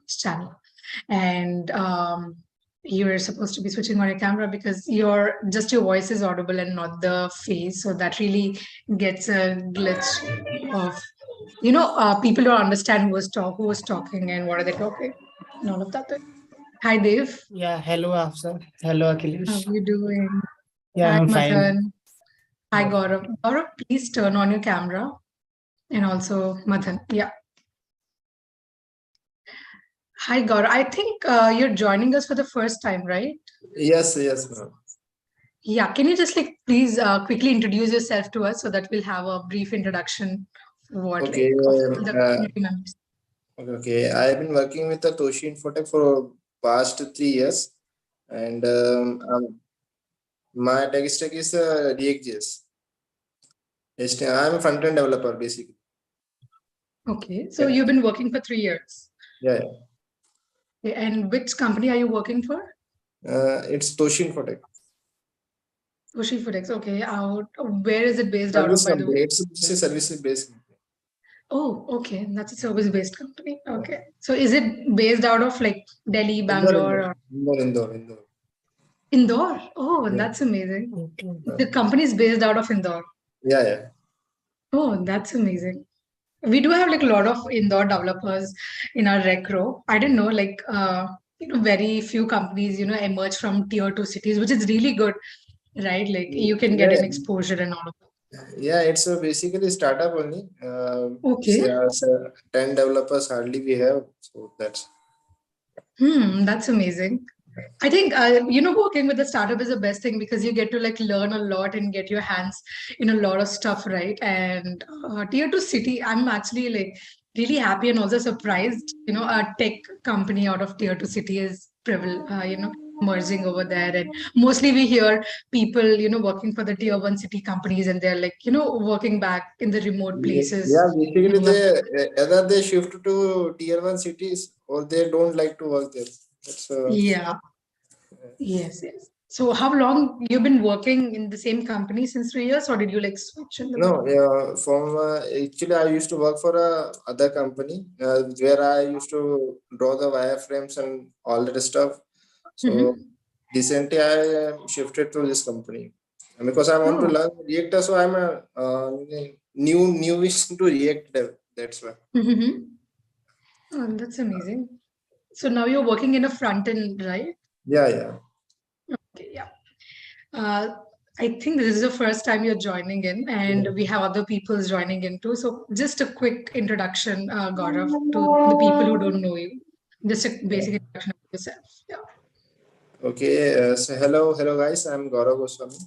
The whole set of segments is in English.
channel, and you're supposed to be switching on your camera because your voice is audible and not the face, so that really gets a glitch of people don't understand who was talking and what are they talking and all of that. Hi Dave, Yeah, hello Afsar. Hello how are Akhilesh. you doing? Yeah, Hi I'm fine. Mathan. Hi Yeah. Gaurav. Gaurav, please turn on your camera, and also Mathan. Yeah. Hi Gaurav. I think you're joining us for the first time, right? Yes, yes, ma'am. Yeah. Can you just like please quickly introduce yourself to us so that we'll have a brief introduction for what Okay, like of the community members. okay. I've been working with the Toshi Infotech for past 3 years, and my tech stack is React.js. I'm a front-end developer, basically. Okay. So you've been working for 3 years. Yeah, Okay, and which company are you working for? it's Toshi Infotech. Toshi Foodex. Okay. Out. Where is it based out of, Service by the way? company. It's a service-based company. Oh, okay. That's a service-based company. Okay. So is it based out of like Delhi, Indore, Bangalore, or Indore. Indore? Oh, Yeah, that's amazing. Okay. The company is based out of Indore. yeah. Oh, that's amazing. We do have like a lot of Indore developers in our recro. I didn't know like very few companies emerge from tier two cities, which is really good, right? Like you can get an Yeah, exposure and all of that. yeah. It's a basically startup only. Okay. 10 developers hardly we have, so that's. That's amazing. I think working with a startup is the best thing because you get to like learn a lot and get your hands in a lot of stuff, right? And tier two city, I'm actually like really happy and also surprised. A tech company out of tier two city is merging over there, and mostly we hear people working for the tier one city companies, and they're like working back in the remote places. Yeah, basically And all of they either they shift to tier one cities or they don't like to work there. That's Yeah. Yes, yes. So how long you've been working in the same company since 3 years, or did you like switch in the no. middle? From actually, I used to work for a other company where I used to draw the wireframes and all that stuff. So Mm-hmm. recently, I shifted to this company. And because I want to Oh, learn React, so I'm a newish to React dev. That's why. mm-hmm. Oh, that's amazing. So now you're working in a front end, right? Yeah. Okay, yeah. Uh, I think this is the first time you're joining in, and we have other people joining in too. So just a quick introduction, Gaurav, to the people who don't know you. Just a basic introduction of yourself. Yeah. Okay, so hello guys. I'm Gaurav Goswami.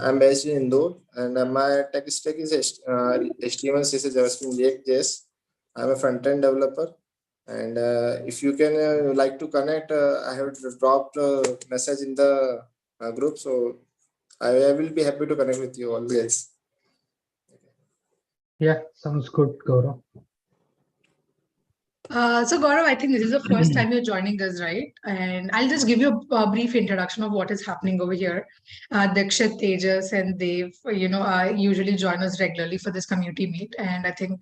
I'm based in Indore, and my tech stack is HTML, CSS, JavaScript, React.js. I'm a front-end developer, and if you can like to connect, I have dropped a message in the group, so I will be happy to connect with you all guys. Yeah, sounds good, Gaurav. So Gaurav, I think this is the first time you're joining us, right? And I'll just give you a brief introduction of what is happening over here. Dikshit, Tejas, and Dev, usually join us regularly for this community meet. And I think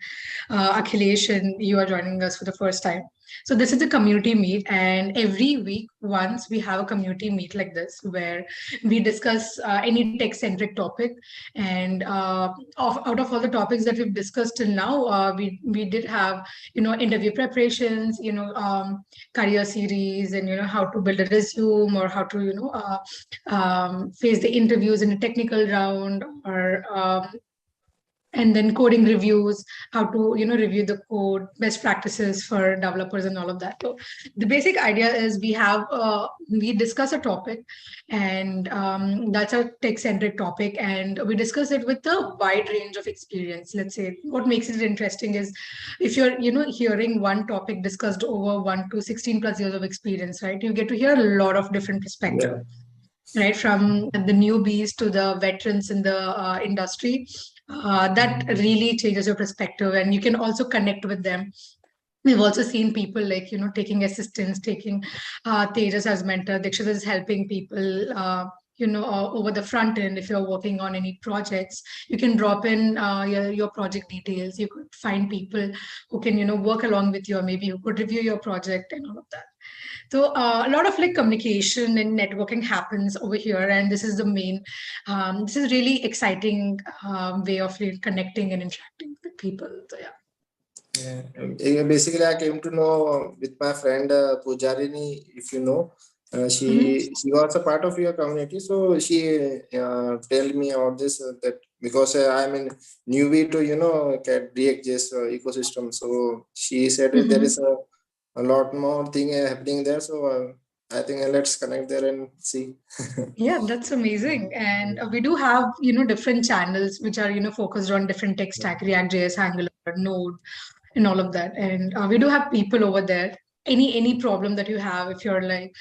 Akhilesh and you are joining us for the first time. So this is a community meet, and every week once we have a community meet like this where we discuss any tech-centric topic. And out of all the topics that we've discussed till now, we did have interview preparations, career series, and how to build a resume, or how to face the interviews in a technical round, or and then coding reviews, how to review the code, best practices for developers, and all of that. So the basic idea is we discuss a topic, and that's a tech centric topic, and we discuss it with a wide range of experience. Let's say what makes it interesting is if you're hearing one topic discussed over 1 to 16 plus years of experience, right? You get to hear a lot of different perspectives, Yeah, right? From the newbies to the veterans in the industry. That really changes your perspective, and you can also connect with them. We've also seen people like, taking assistance, taking Tejas as mentor. Dikshit is helping people over the front end. If you're working on any projects, you can drop in your project details. You could find people who can work along with you, or maybe who could review your project and all of that. So a lot of like communication and networking happens over here, and this is the main. This is really exciting way of really connecting and interacting with people. So yeah. Basically, I came to know with my friend Pujarini, if you know. She was a part of your community, so she told me about this that because I'm a newbie to React.js ecosystem, so she said that there is a lot more thing happening there. So I think let's connect there and see. Yeah, that's amazing. And we do have different channels which are focused on different tech stack, React.js, Angular, Node, and all of that. And we do have people over there. Any problem that you have, if you're like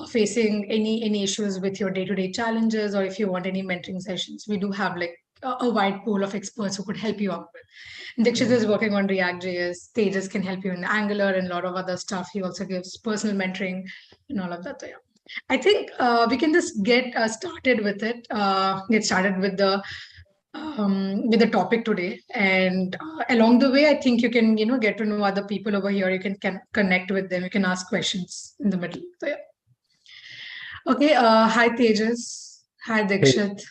facing any issues with your day-to-day challenges, or if you want any mentoring sessions, we do have like a wide pool of experts who could help you out with. Dikshit is working on React.js. Tejas can help you in Angular and a lot of other stuff. He also gives personal mentoring and all of that. So, yeah. I think we can just get started with it. Get started with the topic today, and along the way, I think you can get to know other people over here. You can connect with them. You can ask questions in the middle. So yeah. Okay. Hi Tejas. Hi Dikshit.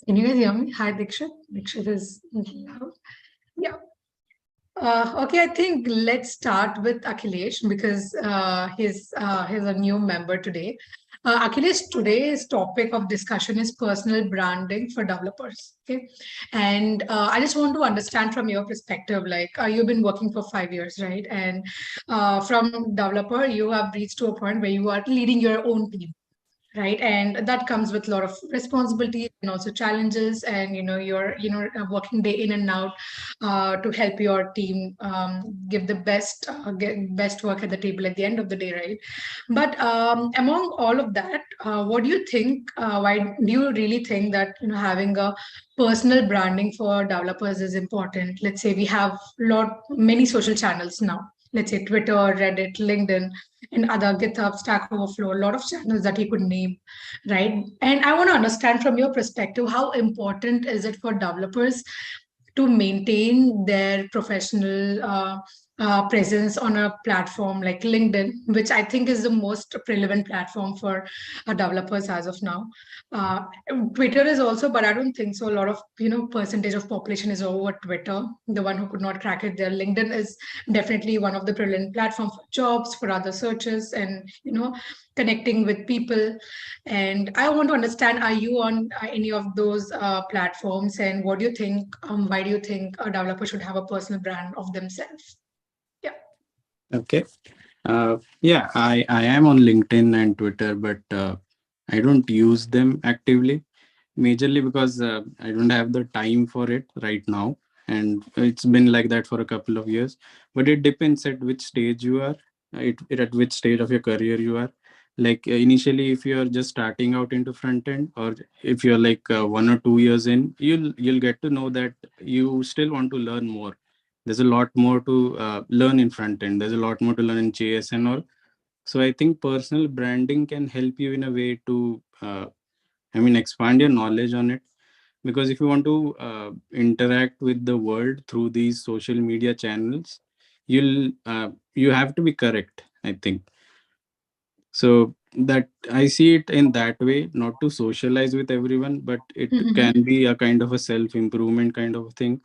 Can you guys hear me? Hi Dikshit. Dikshit is loud. Yeah. Okay, I think let's start with Akhilesh because he's a new member today. Akhilesh, today's topic of discussion is personal branding for developers. Okay, and I just want to understand from your perspective, like you've been working for 5 years, right? And from developer, you have reached to a point where you are leading your own team, right? And that comes with a lot of responsibility and also challenges, and you're working day in and out to help your team give the best best work at the table at the end of the day, right? But among all of that, what do you think, why do you really think that having a personal branding for developers is important? Let's say we have many social channels now. Let's say Twitter, Reddit, LinkedIn, and other GitHub, Stack Overflow, a lot of channels that you could name, right? And I want to understand from your perspective, how important is it for developers to maintain their professional presence on a platform like LinkedIn, which I think is the most relevant platform for developers as of now. Twitter is also, but I don't think so. A lot of percentage of population is over Twitter. The one who could not crack it there, LinkedIn is definitely one of the prevalent platforms for jobs, for other searches, and connecting with people. And I want to understand: are you on any of those platforms? And what do you think? Why do you think a developer should have a personal brand of themselves? Okay. Yeah, I am on LinkedIn and Twitter, but I don't use them actively, majorly because I don't have the time for it right now. And it's been like that for a couple of years. But it depends at which stage you are, at which stage of your career you are. Like initially, if you're just starting out into front end, or if you're like 1 or 2 years in, you'll get to know that you still want to learn more. There's a lot more to learn in front end. There's a lot more to learn in JS and all. So I think personal branding can help you in a way to, expand your knowledge on it. Because if you want to interact with the world through these social media channels, you have to be correct, I think. So that I see it in that way, not to socialize with everyone, but it can be a kind of a self-improvement kind of thing.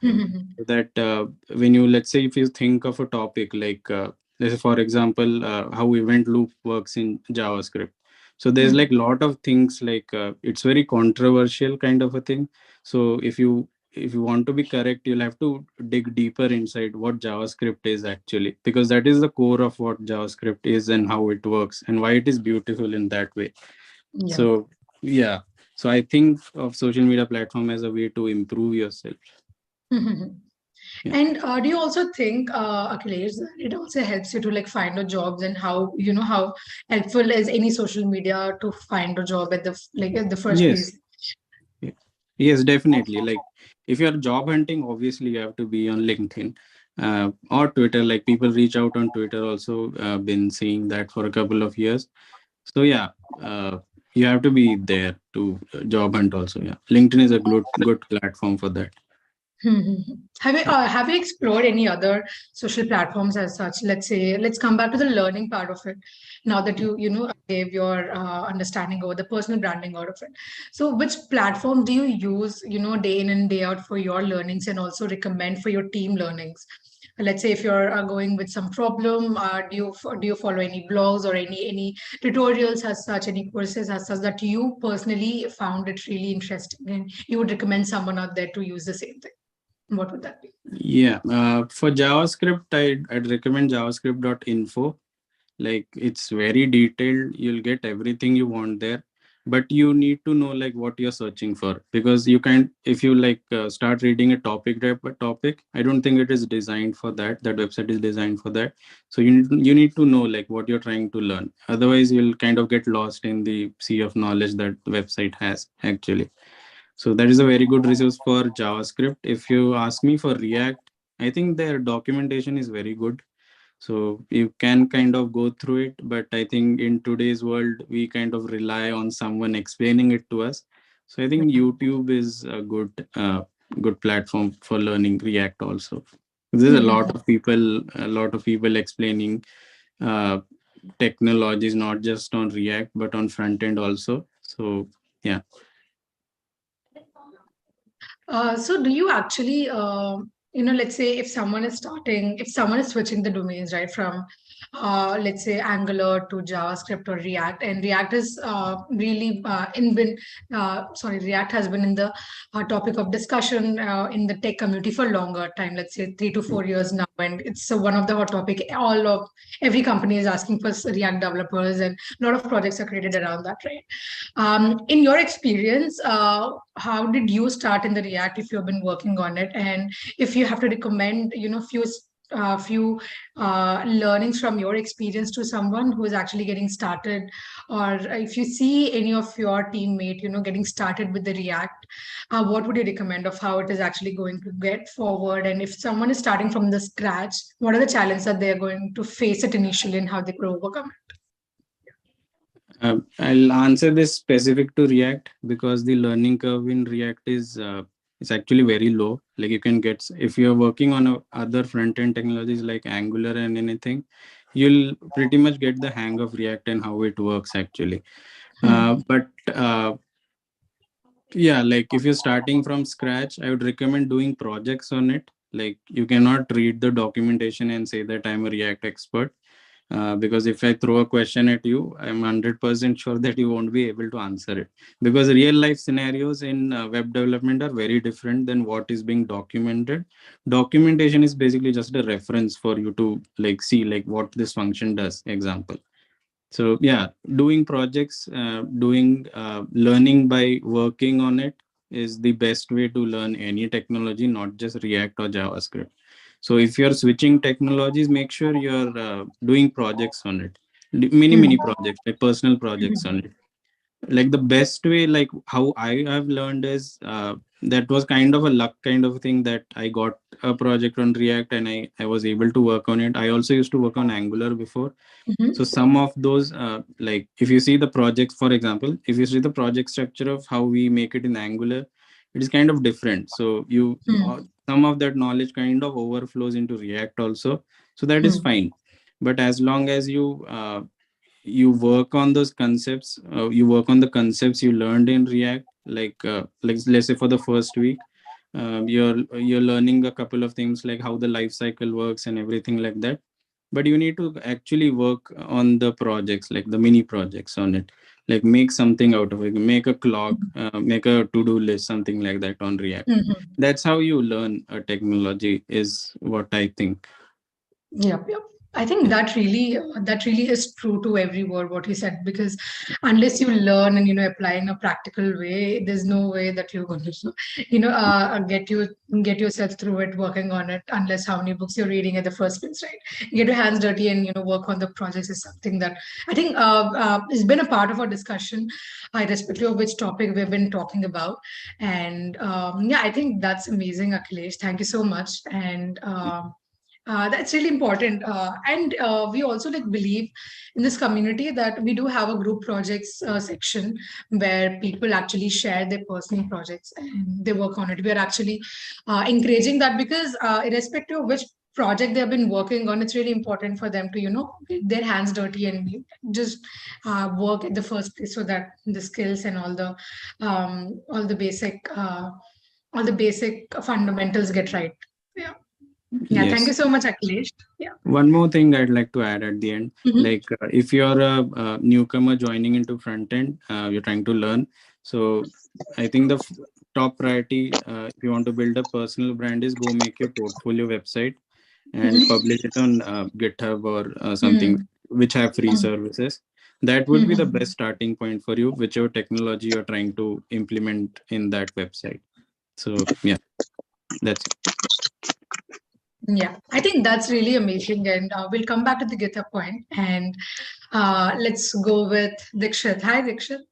That when you, let's say, if you think of a topic like, let's say, for example, how event loop works in JavaScript. So there's like a lot of things like it's very controversial kind of a thing. So if you want to be correct, you'll have to dig deeper inside what JavaScript is actually, because that is the core of what JavaScript is and how it works and why it is beautiful in that way. Yeah. So yeah, so I think of social media platform as a way to improve yourself. Yeah. And do you also think, Akhilesh, that it also helps you to like find a jobs, and how how helpful is any social media to find a job at the first Yes. place? Yes, definitely. Like if you're job hunting, obviously you have to be on LinkedIn. or Twitter. Like people reach out on Twitter also. Been seeing that for a couple of years. So yeah, you have to be there to job hunt also. Yeah, LinkedIn is a good platform for that. Have you explored any other social platforms as such? Let's say, let's come back to the learning part of it. Now that you gave your understanding over the personal branding out of it. So, which platform do you use, day in and day out for your learnings and also recommend for your team learnings? Let's say if you're going with some problem, do you follow any blogs or any tutorials as such, any courses as such that you personally found it really interesting and you would recommend someone out there to use the same thing? What would that be? Yeah, for JavaScript, I'd recommend javascript.info. Like it's very detailed. You'll get everything you want there, but you need to know like what you're searching for, because you can't, if you like start reading a topic, I don't think it is designed for that. That website is designed for that. So you need to know like what you're trying to learn. Otherwise, you'll kind of get lost in the sea of knowledge that the website has actually. So that is a very good resource for JavaScript. If you ask me for React, I think their documentation is very good. So you can kind of go through it, but I think in today's world, we kind of rely on someone explaining it to us. So I think YouTube is a good platform for learning React also. There's a lot of people explaining uh, technologies, not just on React, but on front end also. So yeah. So do you actually, let's say if someone is switching the domains, right, from, let's say Angular to JavaScript or React, and React is React has been in the topic of discussion in the tech community for longer time, let's say 3 to 4 years now, and it's one of the hot topic. Every company is asking for React developers, and a lot of projects are created around that, right? In your experience, how did you start in the React if you've been working on it? And if you have to recommend, few learnings from your experience to someone who is actually getting started, or if you see any of your teammate, getting started with the React, what would you recommend of how it is actually going to get forward? And if someone is starting from the scratch, what are the challenges that they're going to face it initially and how they could overcome it? I'll answer this specific to React because the learning curve in React is actually very low. Like you can get, if you're working on other front end technologies like Angular and anything, you'll pretty much get the hang of React and how it works actually. But yeah, like if you're starting from scratch, I would recommend doing projects on it. Like you cannot read the documentation and say that I'm a React expert. Because if I throw a question at you, I'm 100% sure that you won't be able to answer it. Because real life scenarios in web development are very different than what is being documented. Documentation is basically just a reference for you to like see like what this function does, example. So yeah, doing projects, learning by working on it is the best way to learn any technology, not just React or JavaScript. So if you're switching technologies, make sure you're doing projects on it, mini projects, like personal projects on it. Like the best way, like how I have learned is that was kind of a luck kind of thing that I got a project on React and I was able to work on it. I also used to work on Angular before. So some of those, like if you see the projects, for example, if you see the project structure of how we make it in Angular, it is kind of different. So some of that knowledge kind of overflows into React also. So that is fine. But as long as you work on those concepts, you work on the concepts you learned in React, like let's say for the first week, you're learning a couple of things like how the life cycle works and everything like that. But you need to actually work on the projects, like the mini projects on it, like make something out of it, make a clock, make a to-do list, something like that on React. That's how you learn a technology, is what I think. Yep. I think that really is true to every word what you said, because unless you learn and apply in a practical way, there's no way that you're going to get yourself through it, working on it, unless how many books you're reading at the first place, right? Get your hands dirty and work on the projects is something that I think has been a part of our discussion, irrespective of which topic we've been talking about. And I think that's amazing, Akhilesh. Thank you so much. And That's really important. And we also like believe in this community that we do have a group projects section where people actually share their personal projects and they work on it. We are actually encouraging that because irrespective of which project they have been working on, it's really important for them to, get their hands dirty and just work at the first place so that the skills and all the basic fundamentals get right. Yeah. Yeah, thank Yes. you so much, Akhilesh. Yeah. One more thing I'd like to add at the end, Mhm. like if you're a newcomer joining into front end, you're trying to learn. So I think the top priority, if you want to build a personal brand, is go make your portfolio website and Mhm. publish it on GitHub or something Mhm. which have free Mhm. services. That would be the Mhm. best starting point for you, whichever technology you're trying to implement in that website. So yeah, that's it. Yeah, I think that's really amazing. And we'll come back to the GitHub point and let's go with Dikshit. Hi, Dikshit.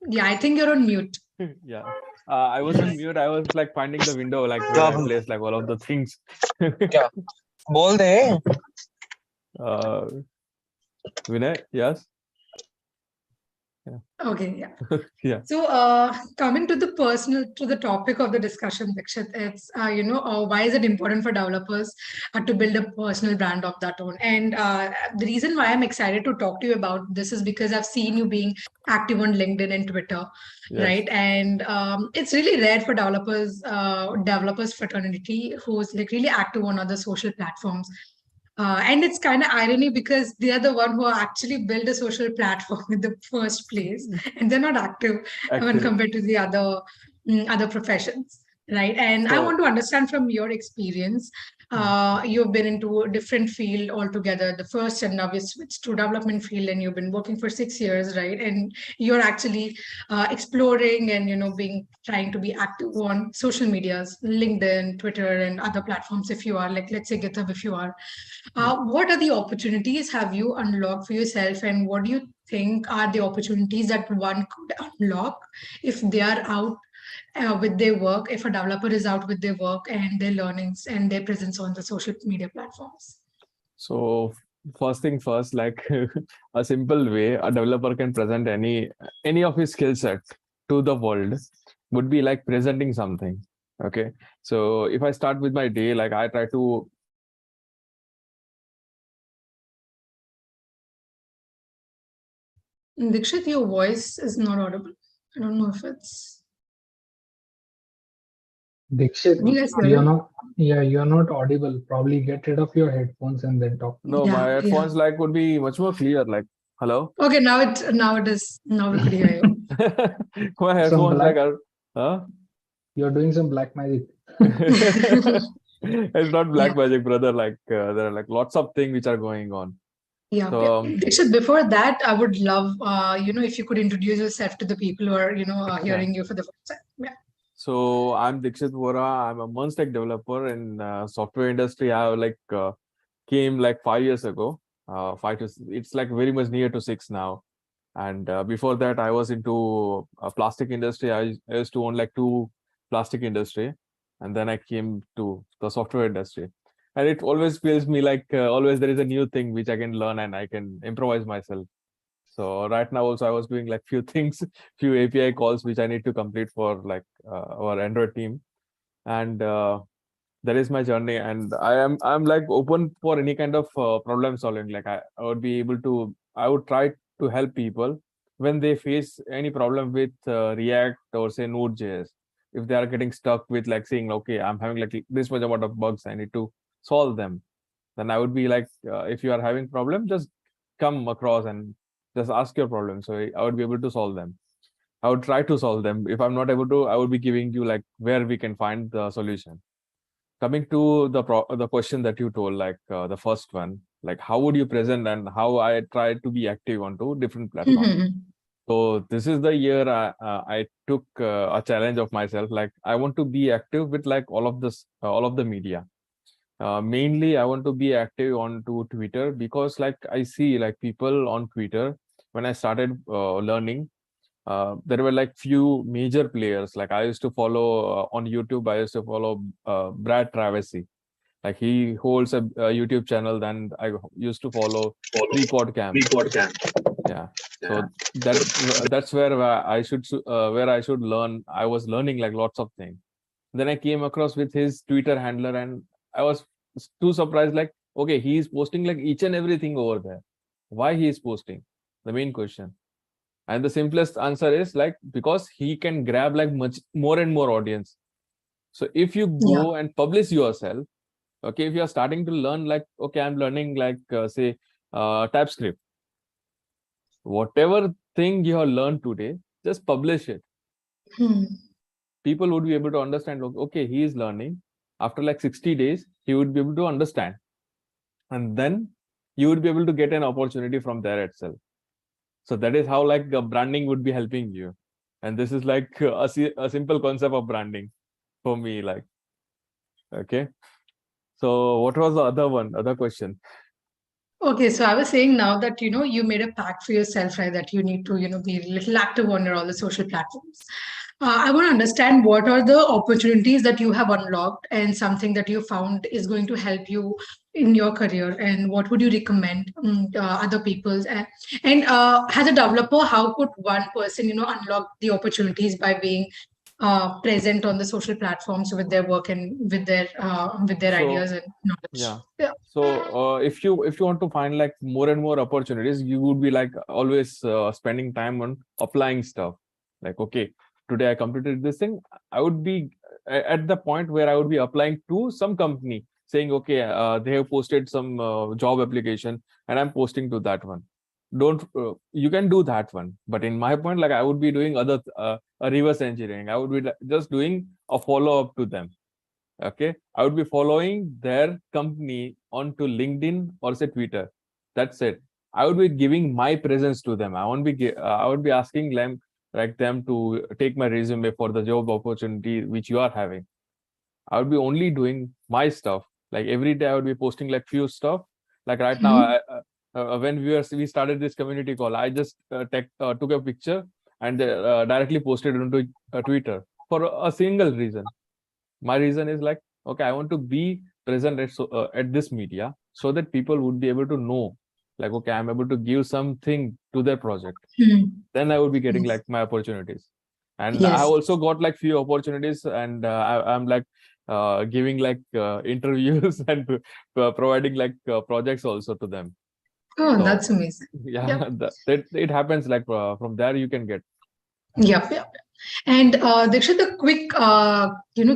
Yeah, I think you're on mute. Yeah. I was on mute. I was like finding the window, like where I placed like all of the things. क्या बोल दे uh, Vinay, yes. Okay, yeah. Yeah. So, coming to the topic of the discussion, Dikshit, it's why is it important for developers to build a personal brand of that own? And the reason why I'm excited to talk to you about this is because I've seen you being active on LinkedIn and Twitter, Yes. right? And it's really rare for developers fraternity who's like really active on other social platforms. And it's kind of irony because they are the one who actually build a social platform in the first place, and they're not active when Active. compared to the other professions, right? And I want So to understand from your experience. You've been into a different field altogether. The first, and now you switched to development field, and you've been working for 6 years, right? And you're actually exploring and being trying to be active on social medias, LinkedIn, Twitter, and other platforms. If you are like, let's say GitHub, if you are what are the opportunities have you unlocked for yourself, and what do you think are the opportunities that one could unlock if they are out with their work, if a developer is out with their work and their learnings and their presence on the social media platforms? So first thing first, like a simple way a developer can present any of his skill set to the world would be like presenting something. Okay. So if I start with my day, like I try to Dikshit, your voice is not audible. I don't know if it's. Dikshit, Can you guys hear you're me? not, yeah, you're not audible. Probably get rid of your headphones and then talk. no, Yeah, my yeah. headphones like would be much more clear. Like, hello? Okay, now it is. Now we could hear you. My Some headphones black, like are huh? you're doing some black magic. It's not Yeah. black magic, brother. Like there are like lots of things which are going on. Yeah. So Dikshit, before that, I would love, if you could introduce yourself to the people who are, hearing you for the first time. Yeah. so I'm Dikshit Vora. I'm a Munstack developer in software industry. I like came like 5 years ago. It's like very much near to 6 now. And before that, I was into plastic industry. I used to own like two plastic industry, and then I came to the software industry. And it always feels me like always there is a new thing which I can learn and I can improvise myself. So right now also I was doing like few things, few API calls which I need to complete for like our Android team, and that is my journey. And I'm like open for any kind of problem solving. Like I would be able to I would try to help people when they face any problem with React or say Node.js. If they are getting stuck with like saying, okay, I'm having like this much amount of bugs, I need to solve them, then I would be like, if you are having problem, just come across and just ask your problem. So I would be able to solve them. I would try to solve them. If I'm not able to, I would be giving you like where we can find the solution. Coming to the question that you told, like the first one, like how would you present and how I try to be active onto different platforms. Mhm. So this is the year I took a challenge of myself. Like I want to be active with like all of the media. Mainly, I want to be active onto Twitter because like I see like people on Twitter when I started learning, there were like few major players. Like I used to follow on YouTube. I used to follow Brad Traversy. Like he holds a YouTube channel. Then I used to follow Pre-Code Camp. Yeah. So that's where I should learn. I was learning like lots of things. Then I came across with his Twitter handler, and I was too surprised. Like, okay, he is posting like each and everything over there. Why he is posting? The main question. And the simplest answer is like because he can grab like much more and more audience. So if you Yeah. go and publish yourself, okay, if you are starting to learn like, okay, I'm learning like say TypeScript, whatever thing you have learned today, just publish it. Hmm. People would be able to understand, okay, he is learning. After like 60 days, he would be able to understand. And then you would be able to get an opportunity from there itself. So that is how like branding would be helping you. And this is like a simple concept of branding for me. Like, okay. So what was the other question? Okay, so I was saying now that you made a pact for yourself, right? That you need to be a little active on all the social platforms. I want to understand what are the opportunities that you have unlocked and something that you found is going to help you in your career, and what would you recommend other people's and as a developer, how could one person unlock the opportunities by being present on the social platforms with their work and with their So, ideas and knowledge. yeah. So if you want to find like more and more opportunities, you would be like always spending time on applying stuff. Like, okay, today I completed this thing. I would be at the point where I would be applying to some company saying, okay, they have posted some job application and I'm posting to that one. Don't you can do that one, but in my point, like I would be doing other a reverse engineering. I would be just doing a follow up to them. Okay, I would be following their company onto LinkedIn or say Twitter. That's it. I would be giving my presence to them. I would be asking them like them to take my resume for the job opportunity which you are having. I would be only doing my stuff. Like every day I would be posting like few stuff. Like right now when we started this community call, I just took a picture and directly posted onto Twitter for a single reason. My reason is like, okay, I want to be present at this media so that people would be able to know, like, okay, I'm able to give something to their project. Hmm. Then I would be getting like my opportunities. And I Yes. have also got like few opportunities, and I'm like giving like interviews and providing like projects also to them. Oh, So that's amazing. yeah, Yep. it happens like from there you can get. Yep. And Dikshit, the quick,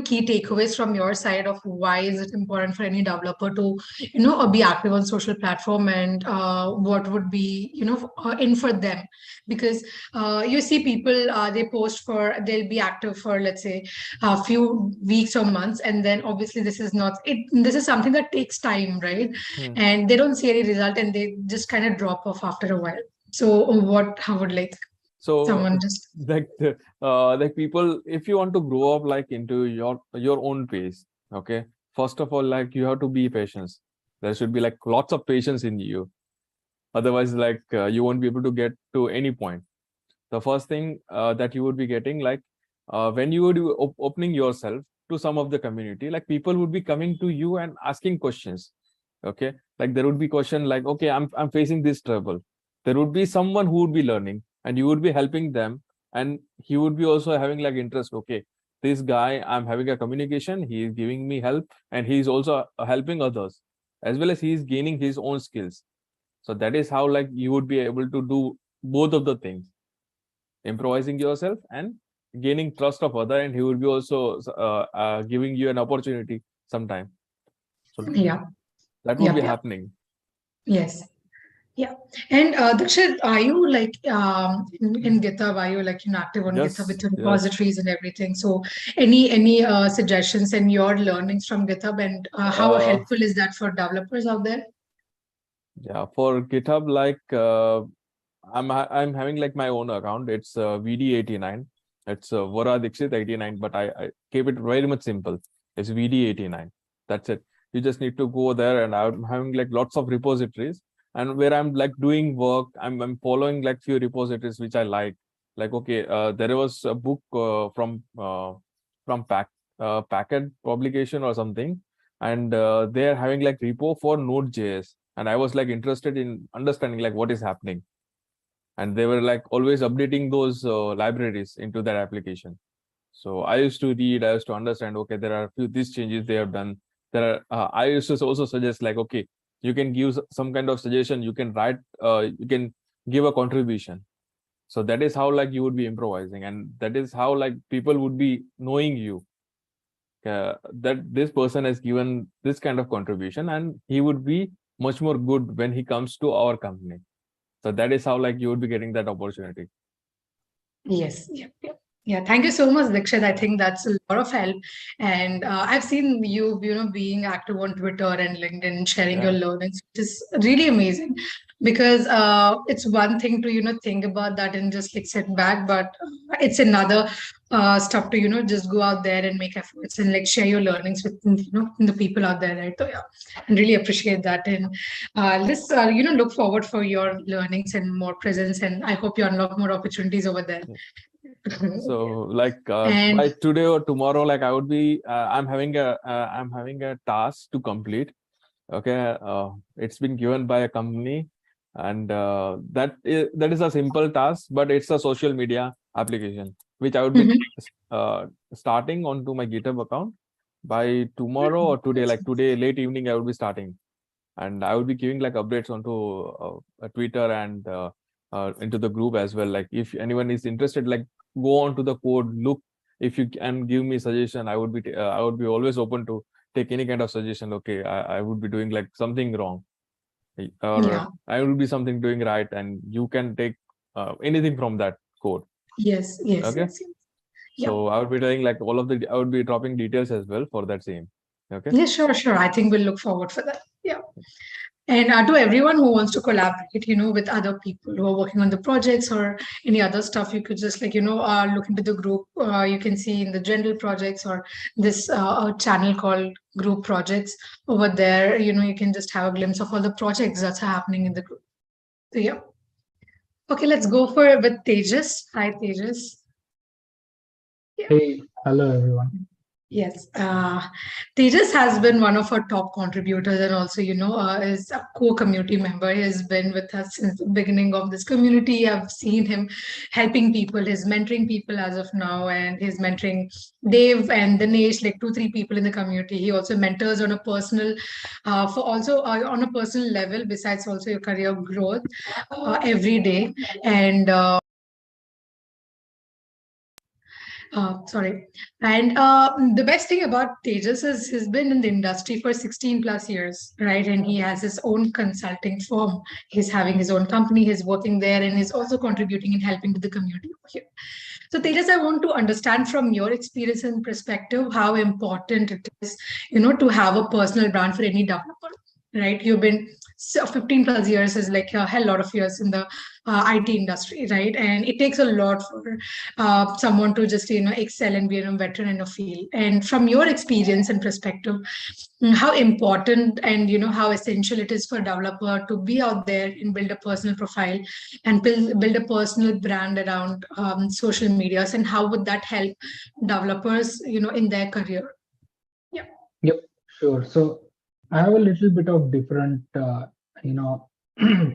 key takeaways from your side of why is it important for any developer to, be active on social platform, and what would be, in for them, because you see people they'll be active for, let's say, a few weeks or months, and then obviously this is not it. This is something that takes time, right? Hmm. And they don't see any result, and they just kind of drop off after a while. So, how would So someone just like people, if you want to grow up like into your own pace, okay, first of all, like you have to be patient. There should be like lots of patience in you. Otherwise, like you won't be able to get to any point. The first thing that you would be getting, like when you would be opening yourself to some of the community, like people would be coming to you and asking questions. Okay, like there would be question like, okay, I'm facing this trouble. There would be someone who would be learning and you would be helping them, and he would be also having like interest. Okay, this guy, I'm having a communication, he is giving me help, and he's also helping others, as well as he is gaining his own skills. So that is how like you would be able to do both of the things, improvising yourself and gaining trust of other, and he will be also giving you an opportunity sometime. So yeah. that would be Yep. happening. Yes. Yeah. And Dikshit, are you like in GitHub? Are you like active on GitHub with your Yes. repositories and everything? So any suggestions and your learnings from GitHub, and how helpful is that for developers out there? Yeah, for GitHub, like I'm having like my own account. It's VD89. It's Vora Dikshit 89, but I keep it very much simple. It's VD89. That's it. You just need to go there, and I'm having like lots of repositories, and where I'm like doing work, I'm following like few repositories which I like Like, okay, there was a book from Packet publication or something, and they're having like repo for Node.js, and I was like interested in understanding like what is happening, and they were like always updating those libraries into that application. So I used to read, I used to understand, okay, there are a few these changes they have done. There are, I used to also suggest like, okay, you can give some kind of suggestion, you can write, you can give a contribution. So that is how like you would be improvising, and that is how like people would be knowing you, that this person has given this kind of contribution, and he would be much more good when he comes to our company. So that is how like you would be getting that opportunity. Yes. Yep. Yep. Yeah, thank you so much, Dikshit. I think that's a lot of help. And I've seen you, being active on Twitter and LinkedIn, sharing your Yeah. learnings, which is really amazing. Because it's one thing to, think about that and just like sit back, but it's another stuff to, just go out there and make efforts and like share your learnings with, the people out there, right? So yeah, and really appreciate that. And let's, look forward for your learnings and more presence. And I hope you unlock more opportunities over there. So like And by today or tomorrow, like I would be, I'm having a task to complete. Okay, it's been given by a company, and that is a simple task, but it's a social media application which I would be starting onto my GitHub account by tomorrow or today. Like today late evening, I would be starting, and I would be giving like updates onto Twitter and into the group as well. Like if anyone is interested, like go on to the code, look. If you can give me suggestion, I would be always open to take any kind of suggestion. Okay, I would be doing like something wrong, or yeah, I will be something doing right, and you can take anything from that code. yes, yes, Okay, yes, yes. Yeah. so I would be telling like I would be dropping details as well for that same. Okay. Yeah, sure, sure. I think we'll look forward for that. Yeah. And to everyone who wants to collaborate, with other people who are working on the projects or any other stuff, you could just like, look into the group. You can see in the general projects or this channel called group projects over there. You can just have a glimpse of all the projects that's happening in the group. So yeah. Okay, let's go for it with Tejas. Hi, Tejas. Hey, hello everyone. Yes, Tejas has been one of our top contributors and also, is a co-community member. He has been with us since the beginning of this community. I've seen him helping people, he's mentoring people as of now, and he's mentoring Dave and Dinesh, like 2-3 people in the community. He also mentors on a personal, on a personal level, besides also your career growth every day. And sorry. And the best thing about Tejas is he's been in the industry for 16 plus years, right? And he has his own consulting firm. He's having his own company. He's working there, and he's also contributing and helping to the community over here. So Tejas, I want to understand from your experience and perspective how important it is, to have a personal brand for any developer, right? You've been 15 plus years is like a hell lot of years in the IT industry, right? And it takes a lot for someone to just excel and be a veteran in a field. And from your experience and perspective, how important and how essential it is for a developer to be out there and build a personal profile and build a personal brand around social medias, and how would that help developers in their career? Yeah. Yep, sure. So I have a little bit of different,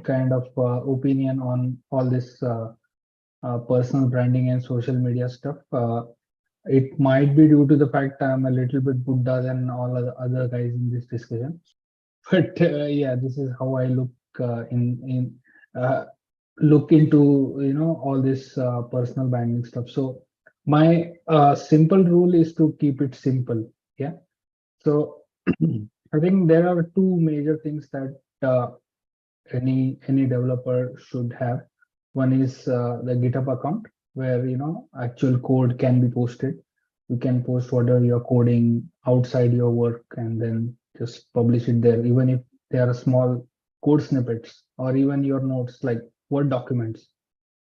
kind of opinion on all this personal branding and social media stuff. It might be due to the fact I'm a little bit Buddha than all other guys in this discussion. But yeah, this is how I look look into all this personal branding stuff. So my simple rule is to keep it simple. Yeah. So I think there are two major things that any developer should have. One is the GitHub account, where actual code can be posted. You can post whatever you're coding outside your work and then just publish it there, even if they are small code snippets or even your notes like Word documents.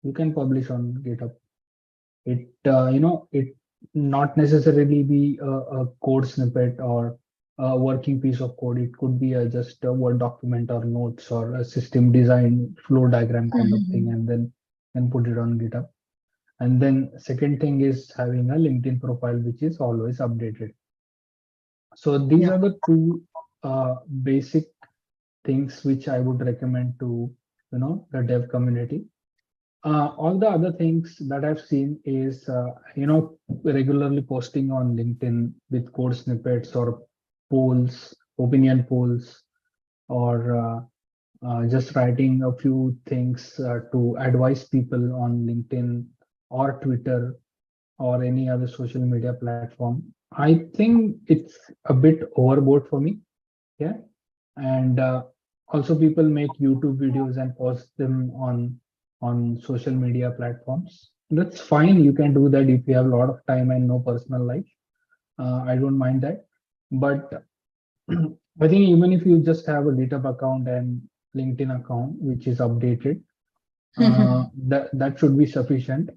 You can publish on GitHub. It it not necessarily be a code snippet or a working piece of code. It could be just a Word document or notes or a system design flow diagram kind of thing, and then put it on GitHub. And then second thing is having a LinkedIn profile, which is always updated. So these Yeah. are the two basic things which I would recommend to, the dev community. All the other things that I've seen is, regularly posting on LinkedIn with code snippets or polls, opinion polls, or just writing a few things to advise people on LinkedIn or Twitter or any other social media platform. I think it's a bit overboard for me. Yeah. And also people make YouTube videos and post them on social media platforms. That's fine. You can do that if you have a lot of time and no personal life. I don't mind that. But I think even if you just have a GitHub account and LinkedIn account, which is updated, that should be sufficient.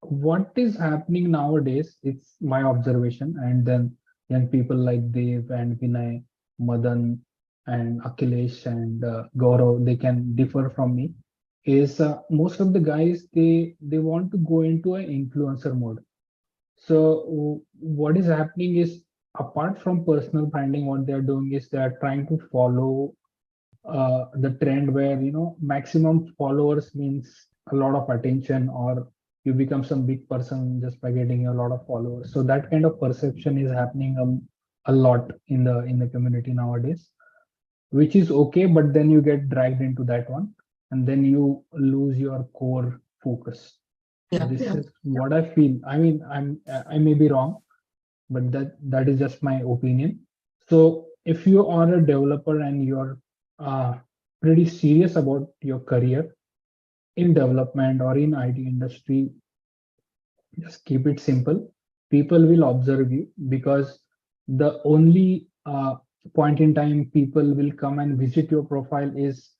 What is happening nowadays, it's my observation, and then young people like Dev and Vinay, Madan and Akhilesh and Gaurav, they can differ from me, is most of the guys, they want to go into an influencer mode. So what is happening is, apart from personal branding, what they are doing is they are trying to follow the trend where, maximum followers means a lot of attention, or you become some big person just by getting a lot of followers. So that kind of perception is happening a lot in the community nowadays, which is okay, but then you get dragged into that one, and then you lose your core focus. Yeah. This Yeah. is what I feel. I mean, I may be wrong, but that is just my opinion. So if you are a developer and you're pretty serious about your career in development or in IT industry, just keep it simple. People will observe you, because the only point in time people will come and visit your profile is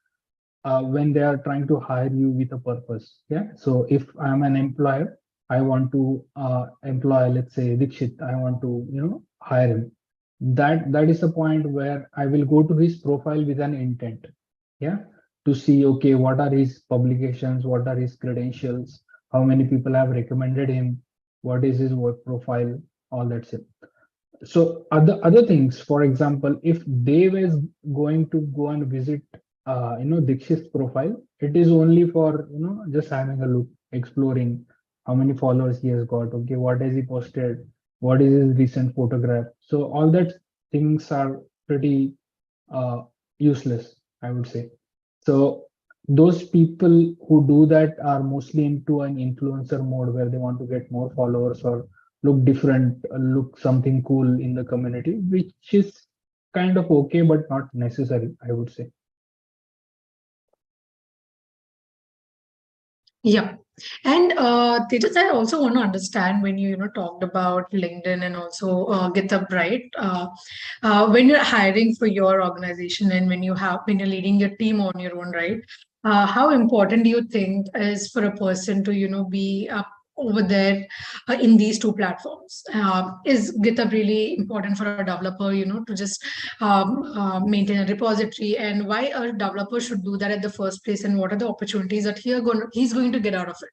when they are trying to hire you with a purpose. Yeah. So if I'm an employer, I want to employ, let's say, Dikshit, I want to, hire him. That is the point where I will go to his profile with an intent. Yeah. To see, okay, what are his publications, what are his credentials, how many people have recommended him, what is his work profile, all that stuff. So other things, for example, if Dave is going to go and visit Dikshit's profile, it is only for, just having a look, exploring how many followers he has got, okay, what has he posted, what is his recent photograph. So all that things are pretty useless, I would say. So those people who do that are mostly into an influencer mode, where they want to get more followers or look different, look something cool in the community, which is kind of okay, but not necessary, I would say. Yeah. And Tejas, I also want to understand when you talked about LinkedIn and also GitHub, right? When you're hiring for your organization and when you're leading your team on your own, right? How important do you think is for a person to be over there in these two platforms? Is GitHub really important for a developer, to just maintain a repository, and why a developer should do that at the first place, and what are the opportunities that he's going to get out of it?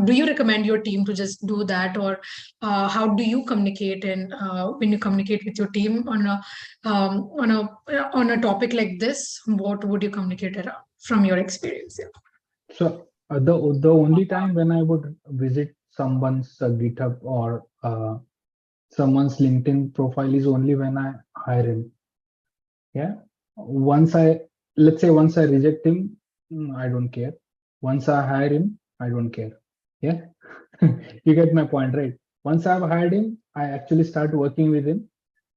Do you recommend your team to just do that, or how do you communicate? And when you communicate with your team on a topic like this, what would you communicate around from your experience? Yeah. So the only time when I would visit someone's GitHub or someone's LinkedIn profile is only when I hire him. Yeah. Let's say once I reject him, I don't care. Once I hire him, I don't care. Yeah. You get my point, right? Once I've hired him, I actually start working with him.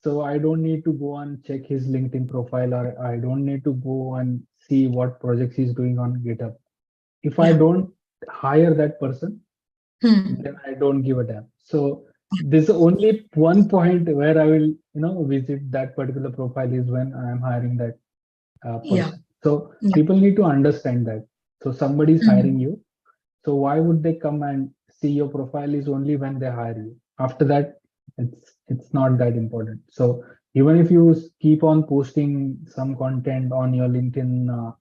So I don't need to go and check his LinkedIn profile, or I don't need to go and see what projects he's doing on GitHub. If I Yeah. don't hire that person, then I don't give a damn. So there's only one point where I will, visit that particular profile, is when I am hiring that Yeah. person. So Yeah. people need to understand that. So somebody is Mhm. hiring you. So why would they come and see your profile is only when they hire you? After that, it's not that important. So even if you keep on posting some content on your LinkedIn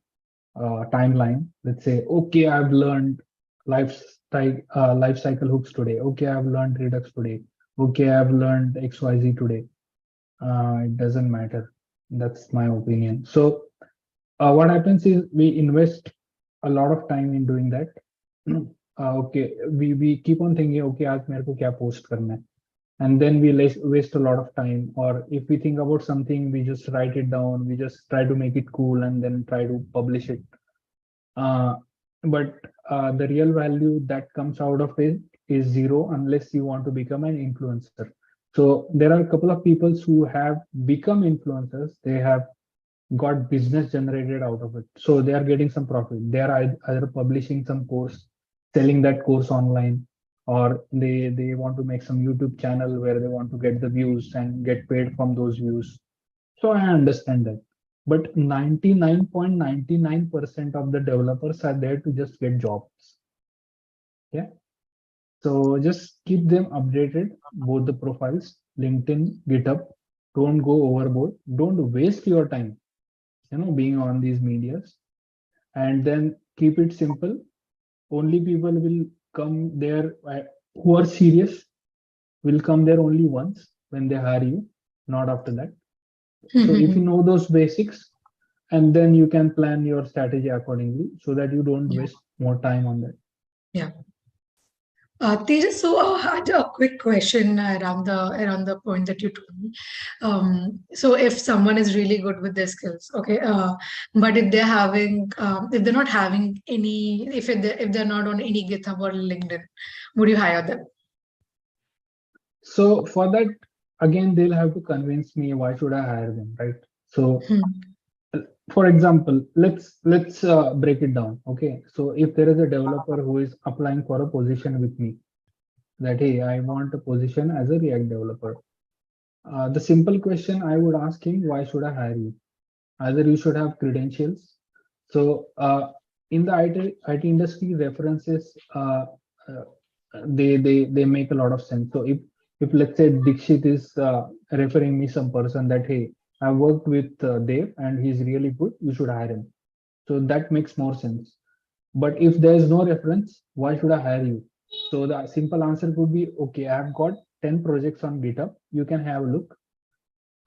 timeline, let's say, okay, I've learned life life cycle hooks today. Okay, I've learned Redux today. Okay, I've learned XYZ today. It doesn't matter. That's my opinion. So what happens is we invest a lot of time in doing that. Okay, we keep on thinking, okay, आज मेरे को क्या post करना है, and then we waste a lot of time. Or if we think about something, we just write it down, we just try to make it cool and then try to publish it. But the real value that comes out of it is zero unless you want to become an influencer. So there are a couple of people who have become influencers. They have got business generated out of it. So they are getting some profit. They are either publishing some course, selling that course online, or they want to make some YouTube channel where they want to get the views and get paid from those views. So I understand that. But 99.99% of the developers are there to just get jobs. Yeah. So just keep them updated, both the profiles, LinkedIn, GitHub. Don't go overboard. Don't waste your time, being on these medias. And then keep it simple. Only people will come there who are serious, will come there only once when they hire you, not after that. So if you know those basics, and then you can plan your strategy accordingly so that you don't waste more time on that. Yeah. Tejas, so I had a quick question around the point that you told me. So if someone is really good with their skills, okay, but if they're not having any, if they're not on any GitHub or LinkedIn, would you hire them? So for that, again, they'll have to convince me why should I hire them, right? So for example, let's break it down. Okay, so if there is a developer who is applying for a position with me, that hey, I want a position as a React developer. The simple question I would ask him, why should I hire you? Either you should have credentials. So in the IT industry, references they make a lot of sense. So if let's say Dikshit is referring me some person that hey, I worked with Dev and he's really good, you should hire him. So that makes more sense. But if there is no reference, why should I hire you? So the simple answer would be, okay, I've got 10 projects on GitHub. You can have a look.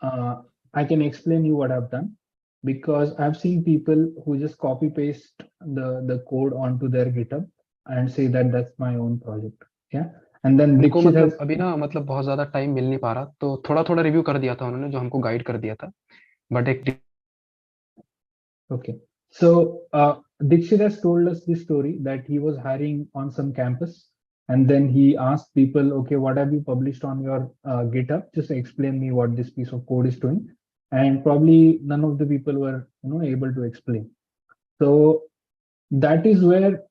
I can explain you what I've done, because I've seen people who just copy paste the code onto their GitHub and say that that's my own project. Yeah. And then उनको Dikshit मतलब has, अभी ना मतलब बहुत ज्यादा time मिल नहीं पा रहा, तो थोड़ा थोड़ा रिव्यू कर दिया था उन्होंने, जो हमको गाइड कर दिया था, बट एक okay. So Dikshit has told us this story that he was hiring on some campus, and then he asked people, okay, what have you published on your GitHub? Just explain me what this piece of code is doing. And probably none of the people were able to explain. So that is where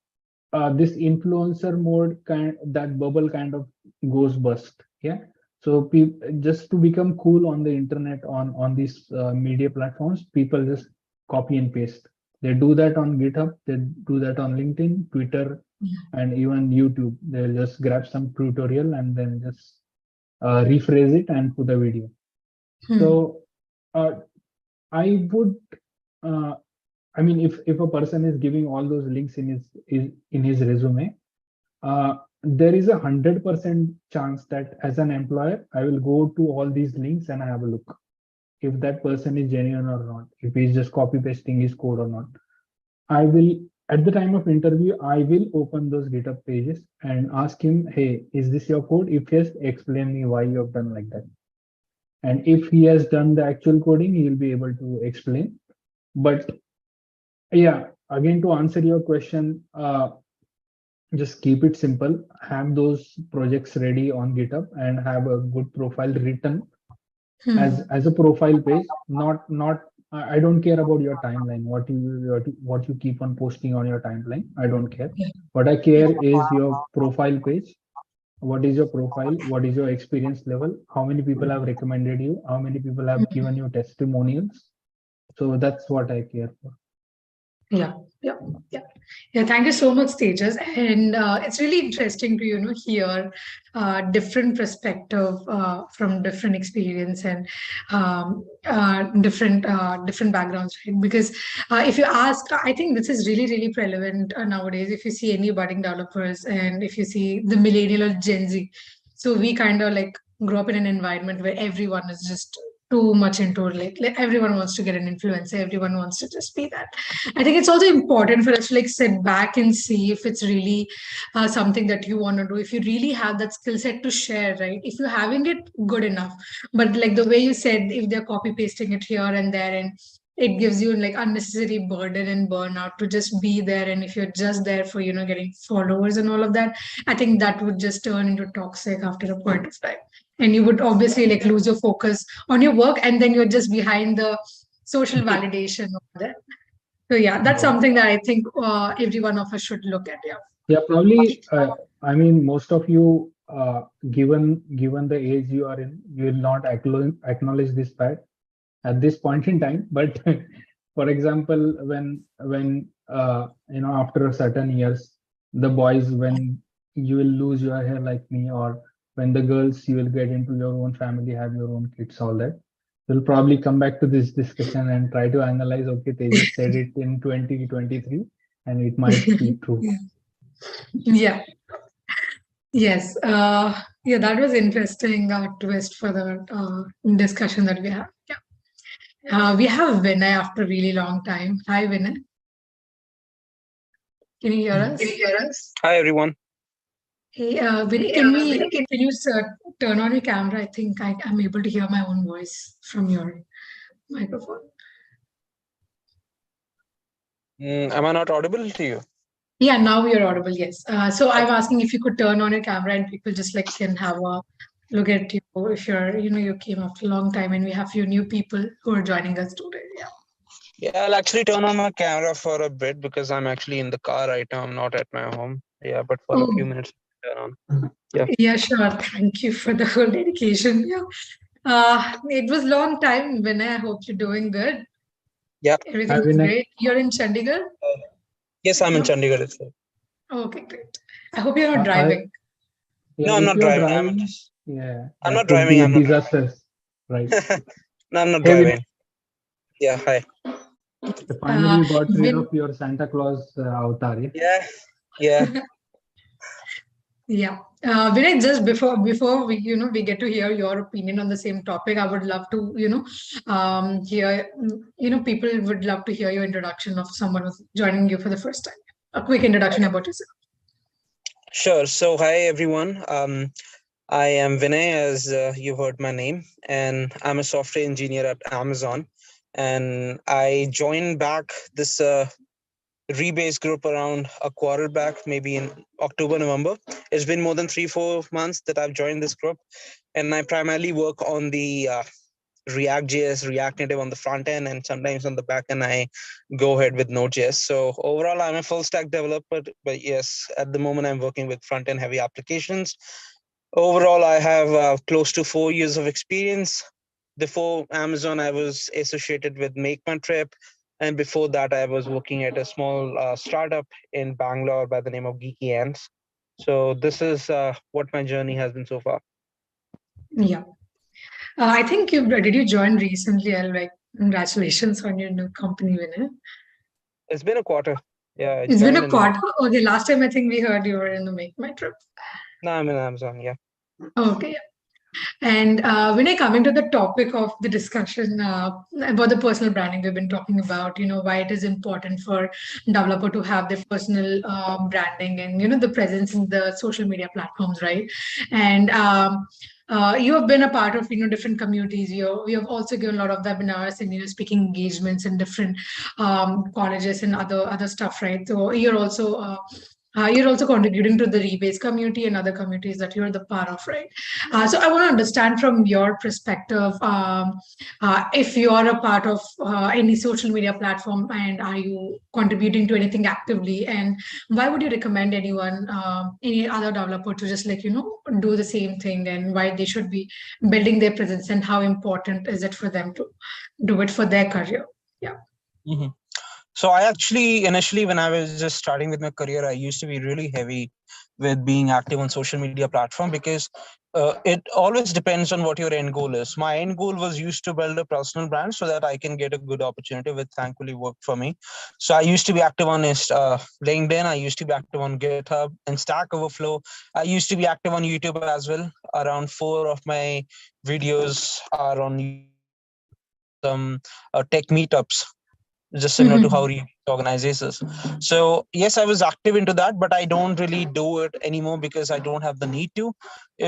this influencer mode that bubble kind of goes bust. Yeah. So just to become cool on the internet, on these media platforms, people just copy and paste. They do that on GitHub, they do that on LinkedIn, Twitter, and even YouTube. They'll just grab some tutorial and then just rephrase it and put a video. So I would, I mean, if a person is giving all those links in his resume, there is 100% chance that as an employer, I will go to all these links and have a look if that person is genuine or not, if he's just copy pasting his code or not. I will, at the time of interview, I will open those GitHub pages and ask him, hey, is this your code? If yes, explain me why you have done like that. And if he has done the actual coding, he will be able to explain. But yeah, again, to answer your question, just keep it simple. Have those projects ready on GitHub and have a good profile written as a profile page. Not I don't care about your timeline. What you keep on posting on your timeline, I don't care. What I care is your profile page. What is your profile? What is your experience level? How many people have recommended you? How many people have given you testimonials? So that's what I care for. Yeah, yeah, yeah. Yeah, thank you so much, Tejas. And it's really interesting to, hear different perspective from different experience and different backgrounds, right? Because if you ask, I think this is really, really relevant nowadays. If you see any budding developers and if you see the millennial or Gen Z, so we kind of like grew up in an environment where everyone is just too much into like everyone wants to get an influencer, everyone wants to just be that. I think it's also important for us to like sit back and see if it's really something that you want to do. If you really have that skill set to share, right? If you're having it, good enough. But like the way you said, if they're copy pasting it here and there, and it gives you like unnecessary burden and burnout to just be there. And if you're just there for getting followers and all of that, I think that would just turn into toxic after a point of time. And you would obviously like lose your focus on your work, and then you're just behind the social validation of that. So yeah, that's something that I think every one of us should look at. Yeah. Yeah, probably. I mean, most of you, given the age you are in, you will not acknowledge this fact at this point in time. But for example, when after a certain years, the boys, when you will lose your hair like me, or when the girls, you will get into your own family, have your own kids, all that. We'll probably come back to this discussion and try to analyze. Okay, they just said it in 2023, and it might be true. Yeah. Yes. Yeah, that was interesting twist for the discussion that we have. Yeah. We have Vinay after a really long time. Hi, Vinay. Can you hear us? Hi, everyone. Hey, Vinay, can you turn on your camera? I think I'm able to hear my own voice from your microphone. Am I not audible to you? Yeah, now you're audible. Yes. So I'm asking if you could turn on your camera and people just like can have a look at you if you're, you came after a long time, and we have few new people who are joining us today. Yeah. Yeah, I'll actually turn on my camera for a bit because I'm actually in the car right now. I'm not at my home. Yeah, but for a few minutes, turn on. Yeah. Yeah, sure. Thank you for the whole dedication. Yeah. It was long time, Vinay. I hope you're doing good. Yeah. Everything's great. You're in Chandigarh? Yes, I'm in Chandigarh itself. Okay, great. I hope you're not driving. No, I'm not driving. I'm not driving. I'm disastrous, right? No, I'm not driving. Yeah, hi. Finally got rid of your Santa Claus avatar. Yeah. Yeah. Yeah. Vinay, just before we we get to hear your opinion on the same topic, I would love to hear people would love to hear your introduction of someone who's joining you for the first time. A quick introduction about yourself. Sure. So hi everyone. I am Vinay, as you heard my name, and I'm a software engineer at Amazon. And I joined back this Rebase group around a quarter back, maybe in October, November. It's been more than 3-4 months that I've joined this group, and I primarily work on the React.js, React Native on the front end, and sometimes on the back end I go ahead with Node.js. So overall, I'm a full stack developer, but yes, at the moment I'm working with front end heavy applications. Overall, I have close to 4 years of experience. Before Amazon, I was associated with Make My Trip. And before that, I was working at a small startup in Bangalore by the name of Geeky Ants. So this is what my journey has been so far. Yeah. I think did you join recently? Like, congratulations on your new company, Vinay. It's been a quarter. Yeah. It's been a quarter? Okay, last time I think we heard you were in the Make My Trip. No, I'm in Amazon, yeah. Okay. And Vinay, coming to the topic of the discussion about the personal branding, we've been talking about, why it is important for developer to have their personal branding and, the presence in the social media platforms, right? And you have been a part of, different communities. We have also given a lot of webinars and, speaking engagements in different colleges and other stuff, right? So you're also contributing to the Rebase community and other communities that you're the part of, right? So I want to understand from your perspective, if you are a part of any social media platform, and are you contributing to anything actively, and why would you recommend anyone, any other developer to just do the same thing, and why they should be building their presence, and how important is it for them to do it for their career? Yeah. Mm-hmm. So I actually initially, when I was just starting with my career, I used to be really heavy with being active on social media platform because it always depends on what your end goal is. My end goal was used to build a personal brand so that I can get a good opportunity, which thankfully worked for me. So I used to be active on LinkedIn. I used to be active on GitHub and Stack Overflow. I used to be active on YouTube as well. Around 4 of my videos are on some tech meetups, just similar to how Mhm. we organizes. So yes, I was active into that, but I don't really do it anymore because I don't have the need to.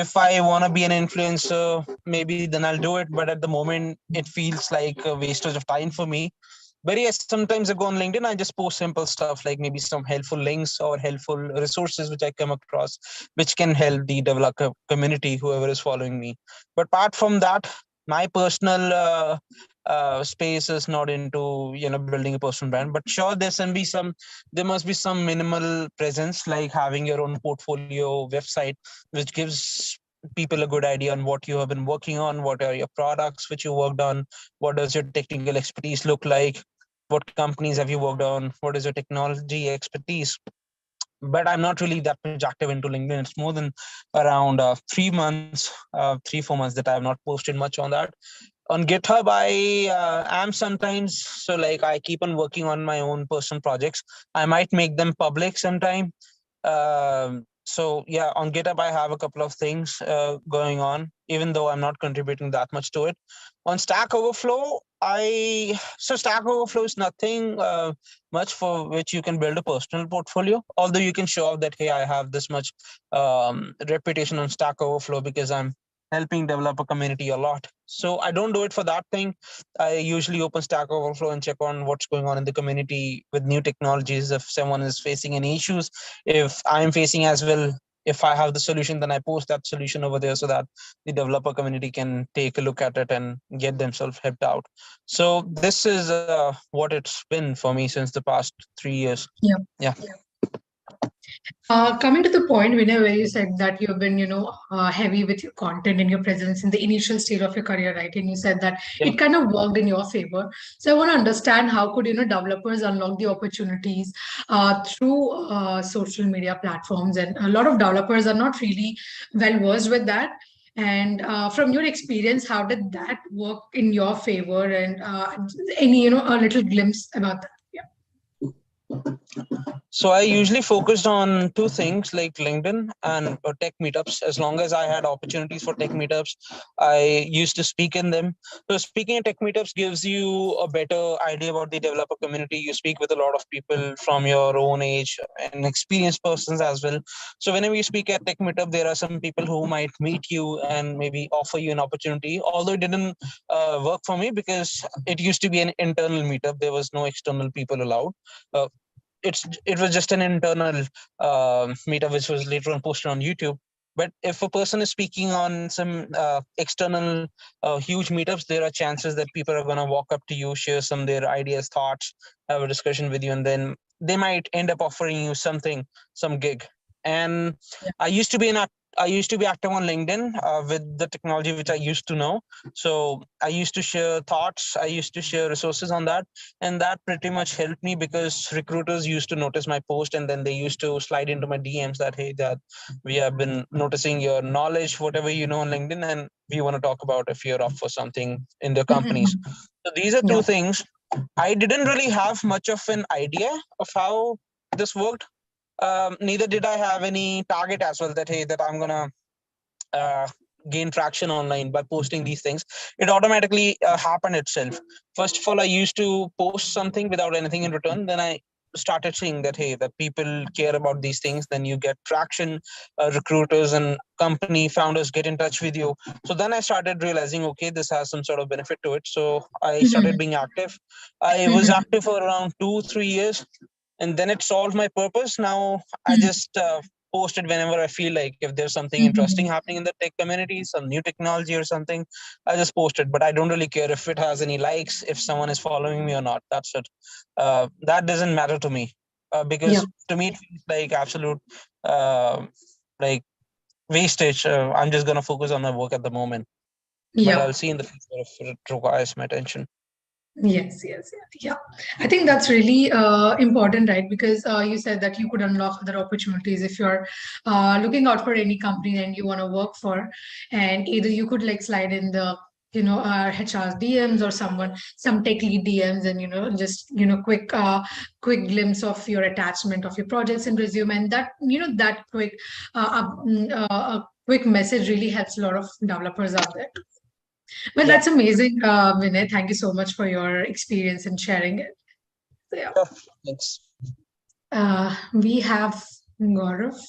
If I want to be an influencer, maybe then I'll do it. But at the moment, it feels like a wastage of time for me. But yes, sometimes I go on LinkedIn, I just post simple stuff like maybe some helpful links or helpful resources which I come across, which can help the developer community, whoever is following me. But apart from that, my personal space is not into building a personal brand. But sure, there must be some minimal presence, like having your own portfolio website, which gives people a good idea on what you have been working on, what are your products which you worked on, what does your technical expertise look like, what companies have you worked on, what is your technology expertise. But I'm not really that much active into LinkedIn. It's more than around 3 months, 3-4 months that I have not posted much on that. On GitHub, I am sometimes, so like I keep on working on my own personal projects. I might make them public sometime. So yeah, on GitHub, I have a couple of things going on, even though I'm not contributing that much to it. On Stack Overflow, Stack Overflow is nothing much for which you can build a personal portfolio. Although you can show off that, hey, I have this much reputation on Stack Overflow because I'm helping developer community a lot. So I don't do it for that thing. I usually open Stack Overflow and check on what's going on in the community with new technologies. If someone is facing any issues, if I'm facing as well, if I have the solution, then I post that solution over there so that the developer community can take a look at it and get themselves helped out. So this is what it's been for me since the past 3 years. Yeah. Yeah. Coming to the point, Vinay, where you said that you've been, heavy with your content and your presence in the initial stage of your career, right? And you said that Yeah. it kind of worked in your favor. So I want to understand how could, developers unlock the opportunities through social media platforms. And a lot of developers are not really well versed with that. And from your experience, how did that work in your favor? And any, a little glimpse about that? Yeah. So I usually focused on two things like LinkedIn and tech meetups. As long as I had opportunities for tech meetups, I used to speak in them. So speaking at tech meetups gives you a better idea about the developer community. You speak with a lot of people from your own age and experienced persons as well. So whenever you speak at tech meetup, there are some people who might meet you and maybe offer you an opportunity. Although it didn't work for me because it used to be an internal meetup. There was no external people allowed. Uh, it was just an internal meetup which was later on posted on YouTube. But if a person is speaking on some external huge meetups, there are chances that people are going to walk up to you, share some their ideas, thoughts, have a discussion with you, and then they might end up offering you something, some gig. And Yeah. I used to be active on LinkedIn with the technology which I used to know. So I used to share thoughts, I used to share resources on that, and that pretty much helped me because recruiters used to notice my post and then they used to slide into my DMs that, hey, that we have been noticing your knowledge, whatever you know on LinkedIn, and we want to talk about if you're up for something in their companies. So these are two Yeah. things. I didn't really have much of an idea of how this worked. Neither did I have any target as well that, hey, that I'm gonna uh, gain traction online by posting these things. It automatically happened itself. First of all, I used to post something without anything in return. Then I started seeing that, hey, that people care about these things. Then you get traction. Recruiters and company founders get in touch with you. So then I started realizing, okay, this has some sort of benefit to it. So I started being active. I was active for around 2-3 years, and then it solved my purpose. Now I just post it whenever I feel like. If there's something interesting happening in the tech community, some new technology or something, I just post it. But I don't really care if it has any likes, if someone is following me or not. That's it. That doesn't matter to me Yeah. because to me it feels like absolute uh, like wastage. I'm just gonna focus on my work at the moment, but Yeah. I'll see in the future if it requires my attention. Yes, yes, yeah. I think that's really important, right? Because you said that you could unlock other opportunities if you're looking out for any company and you want to work for, and either you could like slide in the HR's DMs or some tech lead DMs, and just quick glimpse of your attachment of your projects and resume, and that that quick message really helps a lot of developers out there. Well, Yeah. that's amazing, Vinay. Thank you so much for your experience and sharing it. So, yeah. Yeah, thanks. We have Gaurav.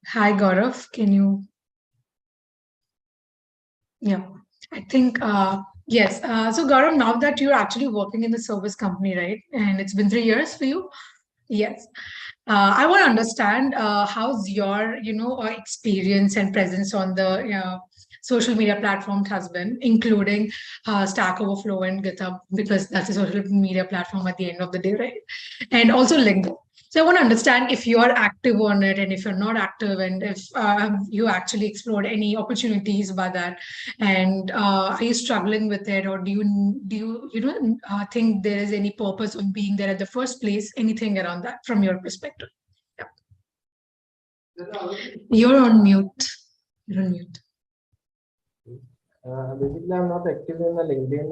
Hi, Gaurav. Can you? Yeah, I think, yes. So, Gaurav, now that you're actually working in the service company, right? And it's been 3 years for you. Yes. I want to understand how's your, experience and presence on the social media platforms has been, including Stack Overflow and GitHub, because that's a social media platform at the end of the day, right? And also LinkedIn. So I want to understand if you are active on it and if you're not active, and if you actually explored any opportunities by that, and are you struggling with it, or do you think there is any purpose of being there at the first place? Anything around that from your perspective? You're on mute. You're on mute. Basically, I'm not active in the LinkedIn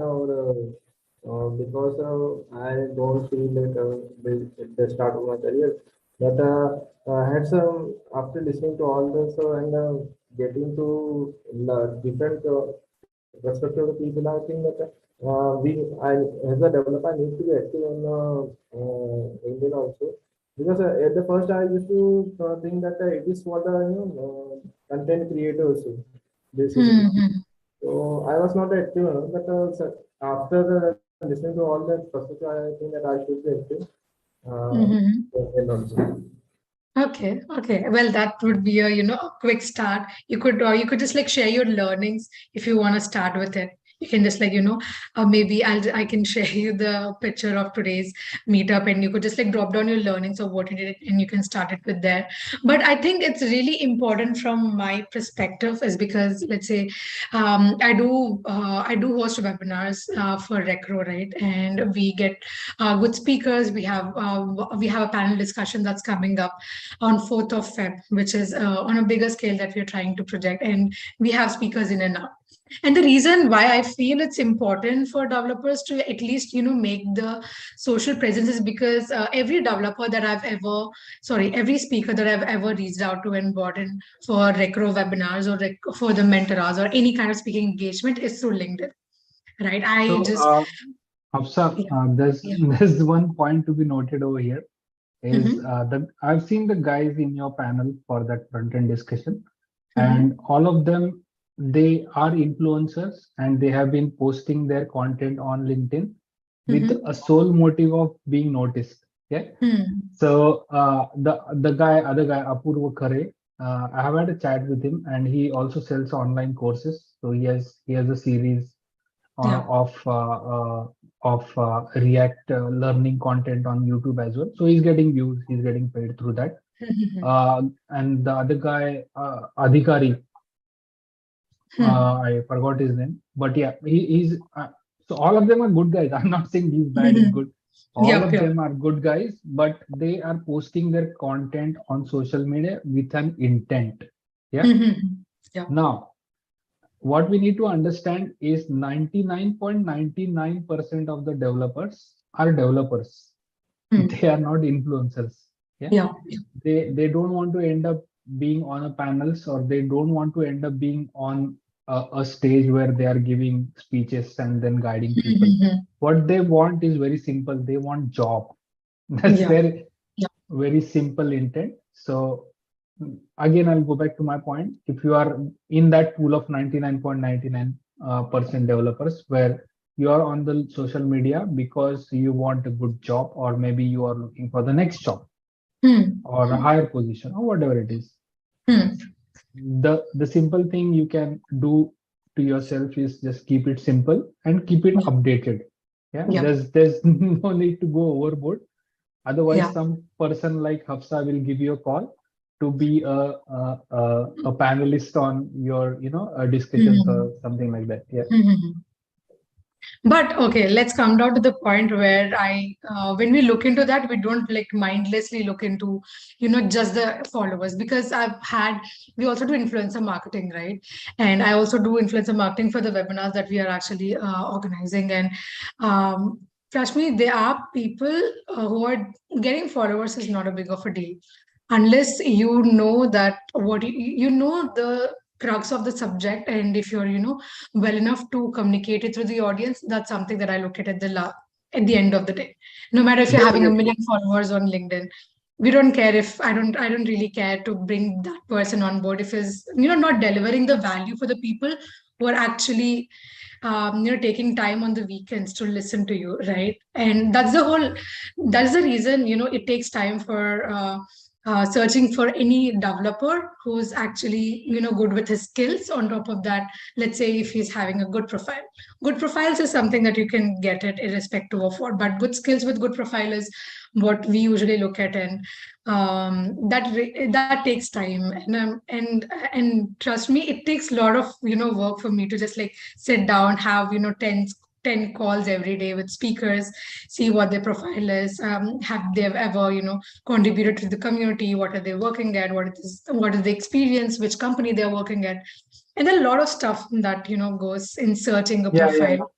because I don't feel it at the start of my career. But I had some, after listening to all this and getting to different perspective of people, I think that as a developer, I need to be active on LinkedIn also. Because at the first, I used to think that it is for the content creators, basically. Mhm. So I was not active, but after listening to all that perspective, I think that I should be active. Mhm. And also. Okay, okay. Well, that would be a a quick start. You could just like share your learnings if you want to start with it. You can just like maybe I can share you the picture of today's meetup, and you could just like drop down your learnings of what you did, and you can start it with there. But I think it's really important from my perspective, is because let's say I do host webinars for Recro, right? And we get good speakers. We have a panel discussion that's coming up on 4th of Feb, which is on a bigger scale that we're trying to project. And we have speakers in and out. And the reason why I feel it's important for developers to at least, make the social presence is because every speaker that I've ever reached out to and brought in for Recro webinars or for the mentors or any kind of speaking engagement is through LinkedIn, right? I So, just, Hafsa, yeah, there's yeah. there's one point to be noted over here. Is Mhm. that I've seen the guys in your panel for that front end discussion, Mhm. and all of them, they are influencers and they have been posting their content on LinkedIn with Mhm. a sole motive of being noticed. Yeah. Mhm. So other guy Apurva Khare, I have had a chat with him, and he also sells online courses. So he has a series Yeah. of React learning content on YouTube as well. So he's getting views, he's getting paid through that. Mhm. And the other guy, Adhikari, Hmm. I forgot his name, but yeah, he's so all of them are good guys. I'm not saying he's bad, he's Mhm. good. All Yep, of yep. them are good guys, but they are posting their content on social media with an intent. Yeah. Mhm. Yep. Now, what we need to understand is 99.99% of the developers are developers. Hmm. They are not influencers. Yeah. Yeah. They don't want to end up being on a panels, or they don't want to end up being on a stage where they are giving speeches and then guiding people. Mhm. What they want is very simple. They want job. That's Yeah. their Yeah. very simple intent. So again, I'll go back to my point. If you are in that pool of 99.99% developers, where you are on the social media because you want a good job, or maybe you are looking for the next job Hmm. or a higher position or whatever it is, Hmm. the simple thing you can do to yourself is just keep it simple and keep it Yeah. updated. Yeah, Yeah. there's no need to go overboard. Otherwise, Yeah. some person like Hafsa will give you a call to be a panelist on your discussions Mhm. or something like that. Yeah. Mhm. But okay, let's come down to the point where when we look into that, we don't like mindlessly look into, just the followers, because we also do influencer marketing, right? And I also do influencer marketing for the webinars that we are actually organizing. And trust me, there are people who are getting followers is not a big of a deal unless you know that you know the crux of the subject, and if you're well enough to communicate it through the audience. That's something that I look at at the end of the day. No matter if you're having a million followers on LinkedIn, we don't care if I don't really care to bring that person on board if is not delivering the value for the people who are actually taking time on the weekends to listen to you, right? And that's the reason it takes time for searching for any developer who's actually good with his skills. On top of that, let's say if he's having a good profiles is something that you can get it irrespective of what, but good skills with good profile is what we usually look at. And that takes time. And trust me, it takes a lot of work for me to just like sit down, have 10 calls every day with speakers, see what their profile is, have they ever contributed to the community, what are they working at, what is the experience, which company they're working at. And then a lot of stuff that goes in searching a Yeah, profile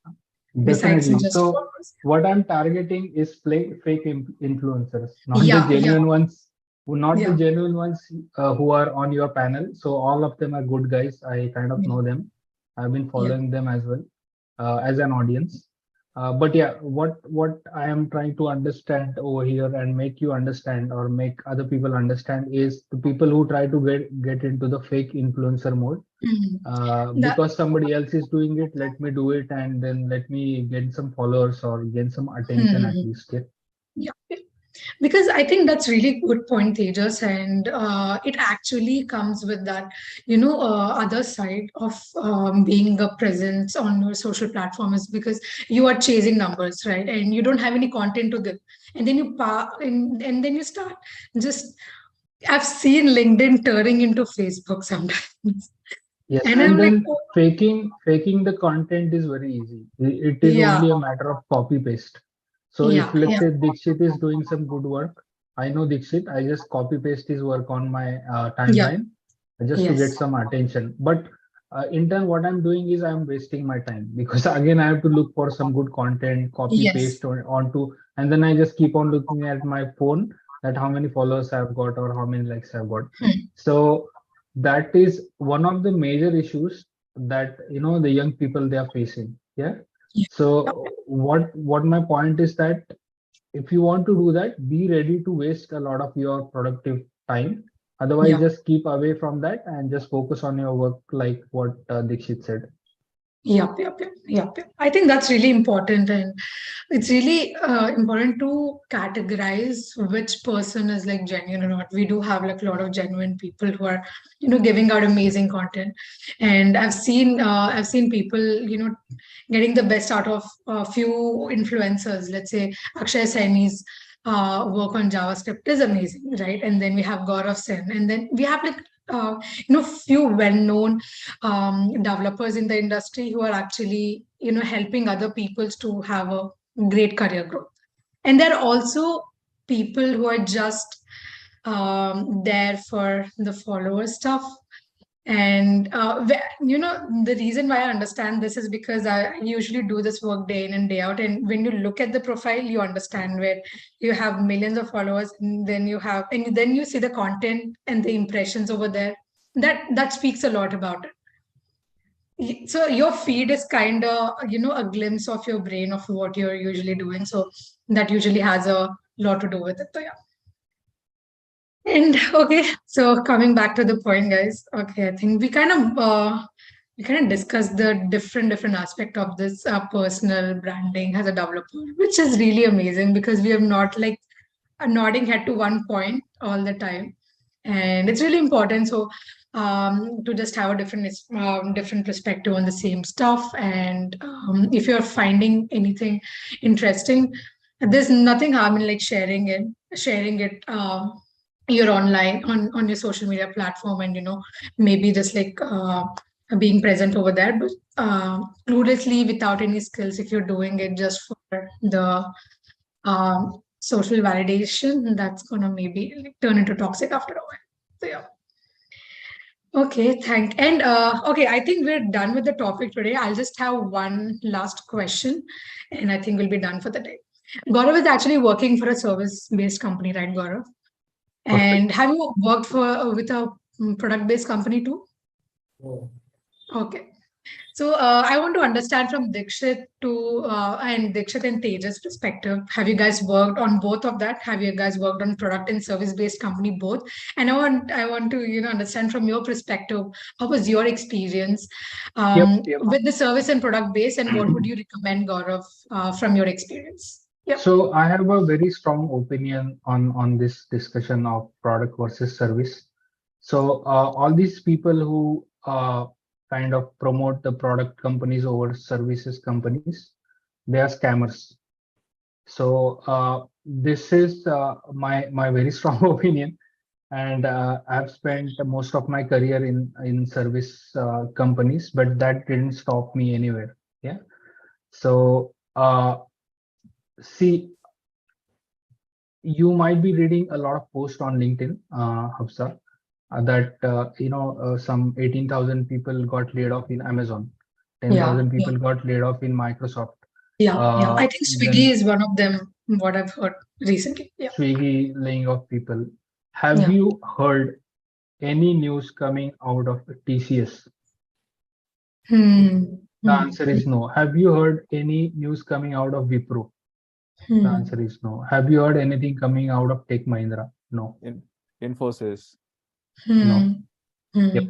besides definitely. just So followers. what I'm targeting is fake influencers, not the Yeah, genuine ones, not the yeah, genuine ones who are on your panel. So all of them are good guys. I kind of yeah, know them. I've been yeah. following them as well as an audience. But yeah, what I am trying to understand over here and make you understand or make other people understand is the people who try to get into the fake influencer mode. That Because somebody else is doing it, let me do it, and then let me get some followers or get some attention at least. Yeah. yeah. Because I think that's really good point, Tejas, and it actually comes with that, other side of being a presence on your social platform is because you are chasing numbers, right? And you don't have any content to give, and then and then you start just. I've seen LinkedIn turning into Facebook sometimes, Yes, and I'm and like, then oh, faking the content is very easy. It is yeah, only a matter of copy paste. So if yeah, let's yeah, say Dixit is doing some good work, I know Dixit, I just copy paste his work on my yeah, timeline just to get yes, some attention. But in turn, what I'm doing is I'm wasting my time because again, I have to look for some good content, copy yes. paste onto, and then I just keep on looking at my phone that how many followers I've got or how many likes I've got. Hmm. So that is one of the major issues that the young people they are facing. Yeah. Yeah. So what my point is that if you want to do that, be ready to waste a lot of your productive time. Otherwise, Yeah. just keep away from that and just focus on your work, like what Dikshit said. Yep. I think that's really important, and it's really important to categorize which person is like genuine or not. We do have like a lot of genuine people who are, giving out amazing content, and I've seen people, getting the best out of a few influencers. Let's say Akshay Saini's work on JavaScript is amazing, right? And then we have Gaurav Sen, and then we have like few well-known developers in the industry who are actually helping other peoples to have a great career growth. And there are also people who are just there for the follower stuff. And the reason why I understand this is because I usually do this work day in and day out. And when you look at the profile, you understand where you have millions of followers, and then you see the content and the impressions over there. That speaks a lot about it. So your feed is kind of a glimpse of your brain of what you're usually doing. So that usually has a lot to do with it. So yeah. And okay, so coming back to the point, guys. Okay, I think we kind of discussed the different aspect of this personal branding as a developer, which is really amazing because we are not like nodding head to one point all the time, and it's really important. So to just have a different perspective on the same stuff, and if you're finding anything interesting, there's nothing harm in like sharing it. You're online on your social media platform, and maybe just like being present over there, but cluelessly without any skills, if you're doing it just for the social validation, that's gonna maybe like, turn into toxic after a while. So yeah. Okay, okay, I think we're done with the topic today. I'll just have one last question, and I think we'll be done for the day. Gaurav is actually working for a service-based company, right, Gaurav? And have you worked for with a product-based company too? Oh. Okay. So I want to understand from Dikshit and Tejas' perspective. Have you guys worked on both of that? Have you guys worked on product and service-based company both? And I want to understand from your perspective, how was your experience Yep. with the service and product base, and what would you recommend, Gaurav, from your experience? Yep. So I have a very strong opinion on this discussion of product versus service. So all these people who kind of promote the product companies over services companies, they are scammers. So this is my very strong opinion, and I've spent most of my career in service companies, but that didn't stop me anywhere. Yeah. So see, you might be reading a lot of posts on LinkedIn, Hafsa, that some 18,000 people got laid off in Amazon, 10,000 people got laid off in Microsoft. Yeah. I think Swiggy is one of them, what I've heard recently. Yeah. Swiggy laying off people. Have you heard any news coming out of TCS? The answer is no. Have you heard any news coming out of Wipro? The answer is no. Have you heard anything coming out of Tech Mahindra? No. Infosys. No. Yep.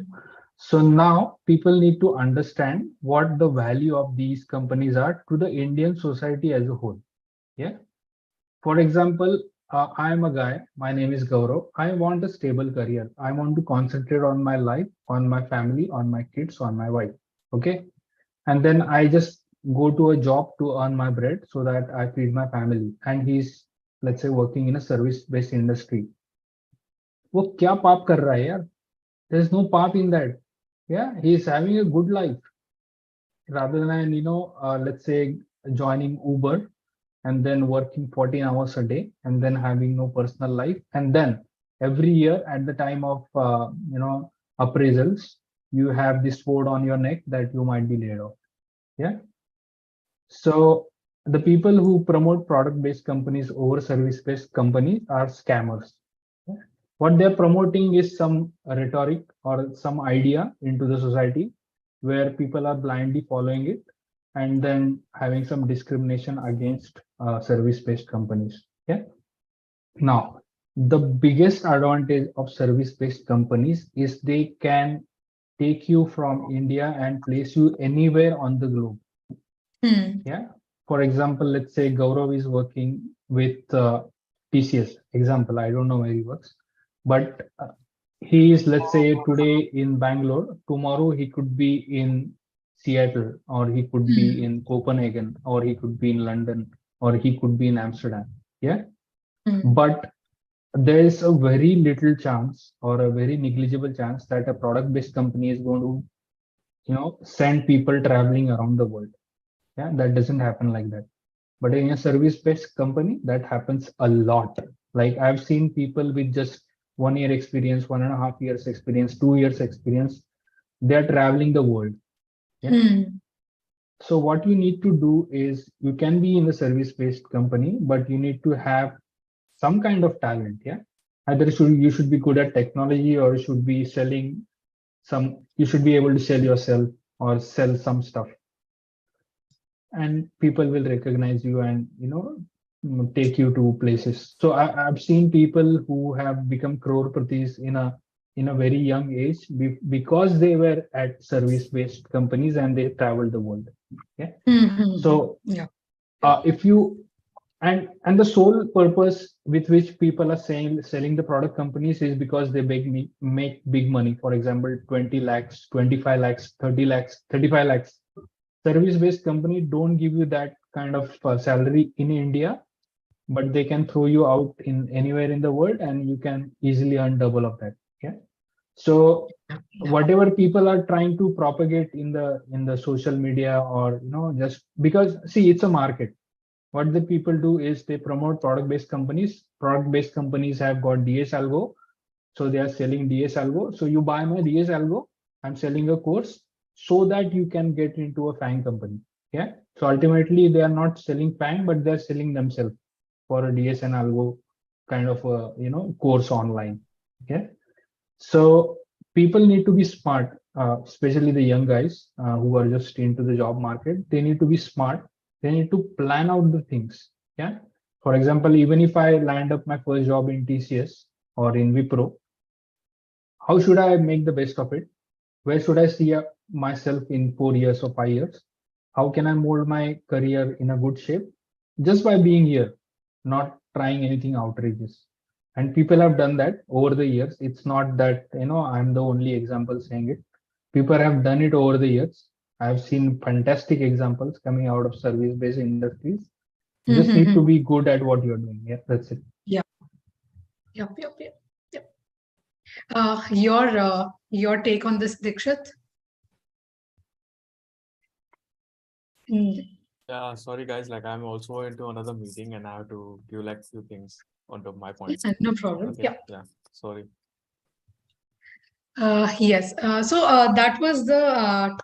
So now people need to understand what the value of these companies are to the Indian society as a whole. Yeah. For example, I am a guy. My name is Gaurav. I want a stable career. I want to concentrate on my life, on my family, on my kids, on my wife. Okay. And then I just go to a job to earn my bread so that I feed my family. And he's, let's say, working in a service-based industry. वो क्या पाप कर रहा है यार? There's no pap in that. Yeah, he's having a good life rather than let's say joining Uber and then working 14 hours a day and then having no personal life, and then every year at the time of appraisals you have this sword on your neck that you might be laid off. Yeah. So the people who promote product-based companies over service-based companies are scammers. Yeah. What they're promoting is some rhetoric or some idea into the society where people are blindly following it and then having some discrimination against service-based companies. Yeah. Now, the biggest advantage of service-based companies is they can take you from India and place you anywhere on the globe. Yeah. For example, let's say Gaurav is working with TCS. Example, I don't know where he works, but he is, let's say, today in Bangalore. Tomorrow he could be in Seattle, or he could be in Copenhagen, or he could be in London, or he could be in Amsterdam. Yeah. But there is a very little chance or a very negligible chance that a product-based company is going to, send people traveling around the world. Yeah, that doesn't happen like that. But in a service-based company, that happens a lot. Like I've seen people with just 1 year experience, 1.5 years experience, 2 years experience, they're traveling the world. Yeah. So what you need to do is you can be in a service-based company, but you need to have some kind of talent. Yeah. Either you should be good at technology, or you should be selling you should be able to sell yourself or sell some stuff. And people will recognize you and take you to places. So I've seen people who have become crore-pratis in a very young age because they were at service-based companies and they traveled the world. Yeah. So if you and the sole purpose with which people are selling the product companies is because they make big money. For example, 20 lakhs, 25 lakhs, 30 lakhs, 35 lakhs. Service-based company don't give you that kind of salary in India, but they can throw you out in anywhere in the world and you can easily earn double of that. Yeah. So whatever people are trying to propagate in the social media, or just because, see, it's a market. What the people do is they promote product-based companies. Product-based companies have got DS Algo, so they are selling DS Algo. So you buy my DS Algo, I'm selling a course so that you can get into a FANG company. Yeah. So ultimately they are not selling FANG, but they're selling themselves for a DS and Algo kind of a course online. Okay. So people need to be smart, especially the young guys who are just into the job market. They need to be smart. They need to plan out the things. Yeah. For example, even if I land up my first job in TCS or in Wipro, how should I make the best of it? Where should I see myself in 4 years or 5 years? How can I mold my career in a good shape? Just by being here, not trying anything outrageous. And people have done that over the years. It's not that I'm the only example saying it. People have done it over the years. I've seen fantastic examples coming out of service-based industries. You just need to be good at what you're doing. Yeah, that's it. Yeah. Yep. Your take on this, Dikshit? Yeah, sorry guys, like I'm also into another meeting and I have to give like few things onto my points. No problem. Okay. Yeah. Yeah, sorry. Yes. So that was the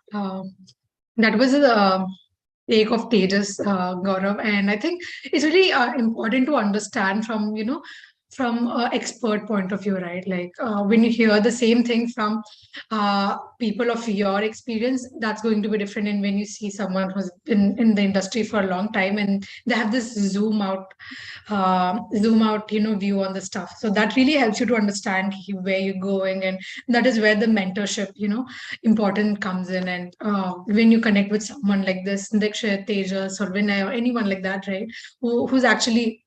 take of Tejas, Gaurav, and I think it's really important to understand from expert point of view, right? Like when you hear the same thing from people of your experience, that's going to be different. And when you see someone who's been in the industry for a long time and they have this zoom out, view on the stuff. So that really helps you to understand where you're going, and that is where the mentorship, important comes in. And when you connect with someone like this, Dikshit, Tejas, or Vinay, or anyone like that, right, who's actually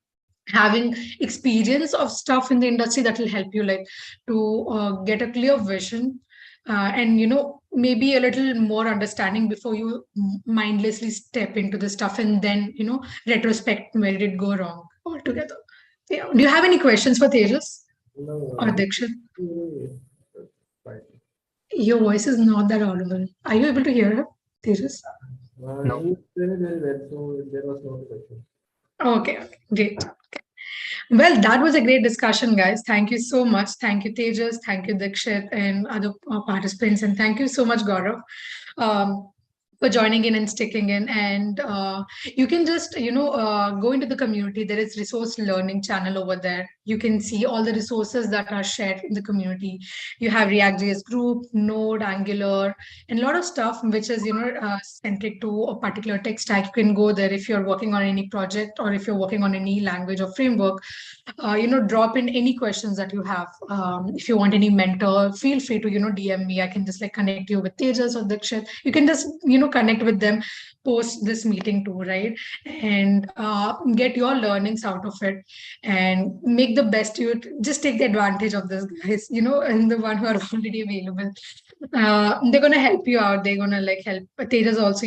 having experience of stuff in the industry, that will help you like to get a clear vision, and maybe a little more understanding before you mindlessly step into the stuff and then retrospect where did it go wrong altogether. Yeah. Do you have any questions for Tejas or Dikshit? Your voice is not that audible. Are you able to hear her, Tejas? No. There was no question. Okay, great. Okay. Well, that was a great discussion, guys. Thank you so much. Thank you, Tejas. Thank you, Dikshit, and other participants. And thank you so much, Gaurav, for joining in and sticking in. And you can just, go into the community. There is resource learning channel over there. You can see all the resources that are shared in the community. You have React.js group, Node, Angular, and a lot of stuff which is, centric to a particular tech stack. You can go there if you're working on any project or if you're working on any language or framework. Drop in any questions that you have. If you want any mentor, feel free to, DM me. I can just like connect you with Tejas or Dikshit. You can just, connect with them post this meeting too, right? And get your learnings out of it and make the best you. Just take the advantage of this, guys, and the one who are already available. They're going to help you out. They're going to like help. Tejas also,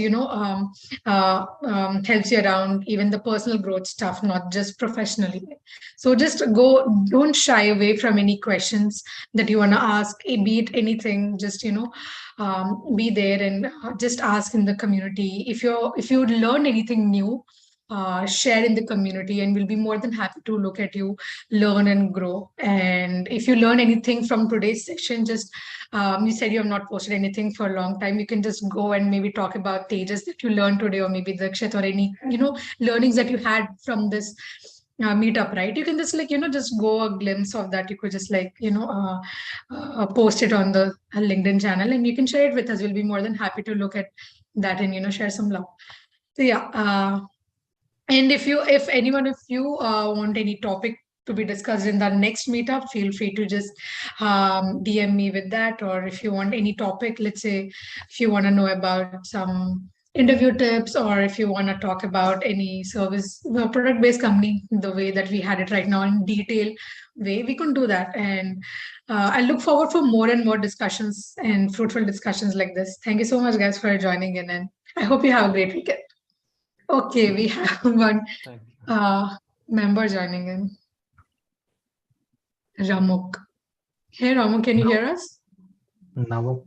helps you around even the personal growth stuff, not just professionally. So just go, don't shy away from any questions that you want to ask, be it anything, just, be there and just ask in the community. If you learn anything new, share in the community, and we'll be more than happy to look at you, learn and grow. And if you learn anything from today's session, just you said you have not posted anything for a long time. You can just go and maybe talk about Tejas that you learned today, or maybe Dikshit, or any learnings that you had from this meetup, right? You can just like just go a glimpse of that. You could just like post it on the LinkedIn channel, and you can share it with us. We'll be more than happy to look at that and share some love. So yeah. And if you want any topic to be discussed in the next meetup, feel free to just DM me with that. Or if you want any topic, let's say if you want to know about some interview tips, or if you want to talk about any service, product-based company, the way that we had it right now in detail way, we can do that. And I look forward for more and more discussions and fruitful discussions like this. Thank you so much, guys, for joining in, and I hope you have a great weekend. Okay, we have one member joining in. Ramuk. Hey, Ramuk, can you hear us? Nawab.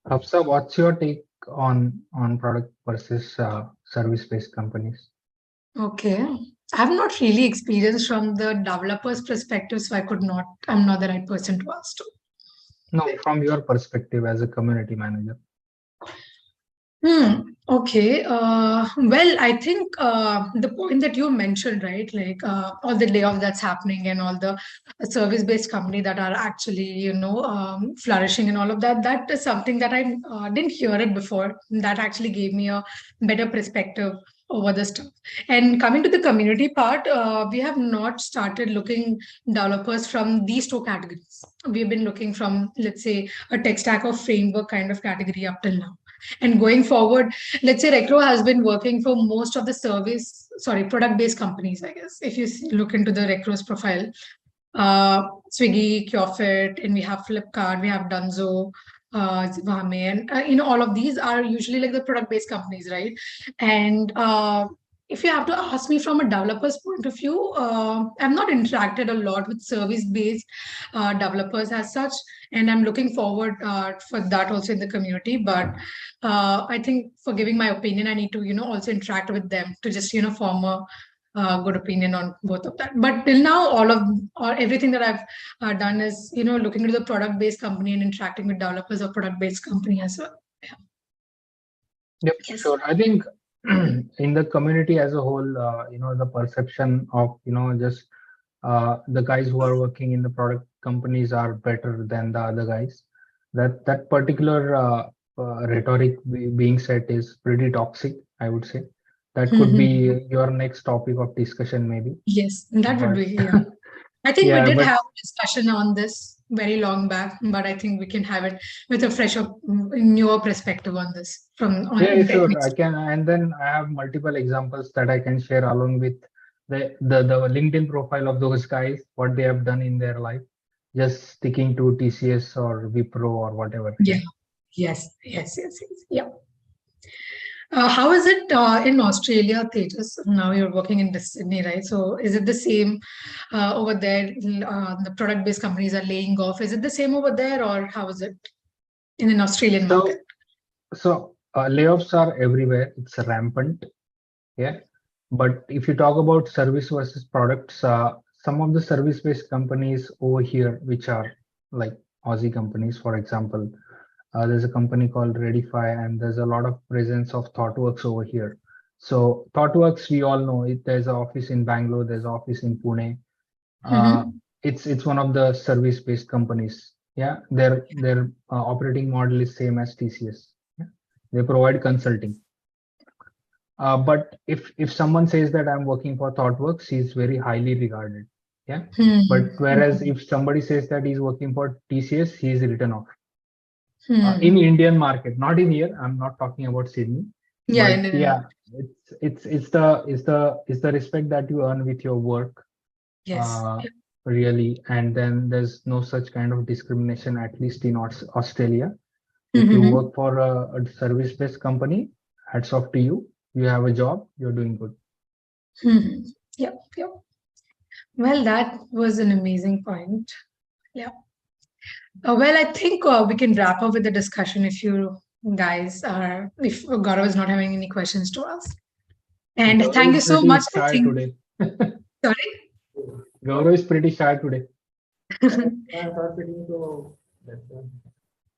Hafsa, what's your take on product versus service-based companies? Okay. I've not really experienced from the developer's perspective, so I'm not the right person to ask to. No, from your perspective as a community manager. Okay. Well, I think the point that you mentioned, right? Like all the layoff that's happening and all the service-based company that are actually, flourishing and all of that. That is something that I didn't hear it before. That actually gave me a better perspective over the stuff. And coming to the community part, we have not started looking developers from these two categories. We've been looking from, let's say, a tech stack or framework kind of category up till now. And going forward, let's say Recro has been working for most of the product-based companies, I guess. If you look into the Recro's profile, Swiggy, Curefit, and we have Flipkart, we have Dunzo, Zivame, and all of these are usually like the product-based companies, right? And if you have to ask me from a developer's point of view, I've not interacted a lot with service-based developers as such, and I'm looking forward for that also in the community. But I think for giving my opinion, I need to, also interact with them to just, form a good opinion on both of that. But till now, everything that I've done is, looking into the product-based company and interacting with developers of product-based company as well. Yeah. Yep, Yes. sure. I think in the community as a whole, the perception of, just the guys who are working in the product companies are better than the other guys. That particular rhetoric being said is pretty toxic, I would say. That could be your next topic of discussion, maybe. Yes, that would But- be, yeah. I think Yeah, we did but- have a discussion on this very long back, but I think we can have it with a fresher, newer perspective on this Yeah, sure. I can, and then I have multiple examples that I can share along with the LinkedIn profile of those guys, what they have done in their life, just sticking to TCS or Wipro or whatever. Yeah. Yes. Yeah. How is it in Australia, Tejas? Now you're working in Sydney, right? So is it the same over there? The product-based companies are laying off. Is it the same over there, or how is it in an Australian market? So layoffs are everywhere. It's rampant. Yeah. But if you talk about service versus products, some of the service-based companies over here, which are like Aussie companies, for example, there's a company called Redify, and there's a lot of presence of ThoughtWorks over here. So ThoughtWorks, we all know it. There's an office in Bangalore. There's an office in Pune. It's one of the service-based companies. Yeah, their operating model is same as TCS. Yeah? They provide consulting. But if someone says that I'm working for ThoughtWorks, he's very highly regarded. Yeah. But whereas if somebody says that he's working for TCS, he's written off. In Indian market, not in here. I'm not talking about Sydney. Yeah, But yeah, it's the respect that you earn with your work. Yes. Really, and then there's no such kind of discrimination, at least in Australia. If you work for a service-based company, hats off to you. You have a job, you're doing good. Yep. Well, that was an amazing point. Yeah. Well, I think we can wrap up with the discussion if you guys are, if Gaurav is not having any questions to ask. And Gaurav thank you is so pretty much. shy today. Sorry? Gaurav is pretty shy today.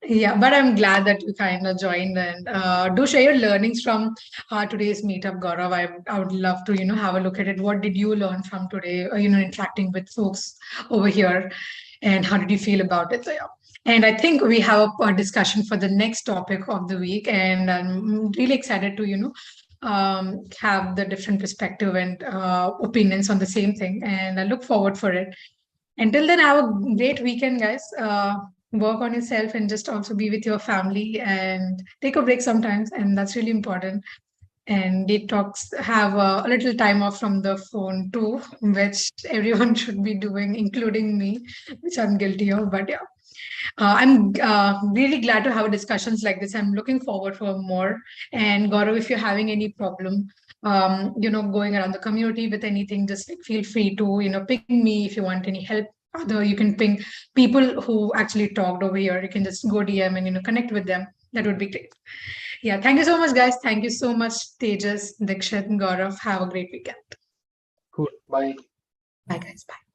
Yeah, but I'm glad that you kind of joined, and do share your learnings from today's meetup, Gaurav. I would love to, have a look at it. What did you learn from today, interacting with folks over here, and how did you feel about it? So, yeah. And I think we have a discussion for the next topic of the week, and I'm really excited to, have the different perspective and opinions on the same thing, and I look forward for it. Until then, have a great weekend, guys. Work on yourself and just also be with your family and take a break sometimes, and that's really important. And detox, have a little time off from the phone too, which everyone should be doing, including me, which I'm guilty of. But yeah, I'm really glad to have discussions like this. I'm looking forward for more. And Gaurav, if you're having any problem, going around the community with anything, just like feel free to, ping me if you want any help. Other, you can ping people who actually talked over here. You can just go DM and, connect with them. That would be great. Yeah. Thank you so much, guys. Thank you so much, Tejas, Dikshit, and Gaurav. Have a great weekend. Cool. Bye. Bye, guys. Bye.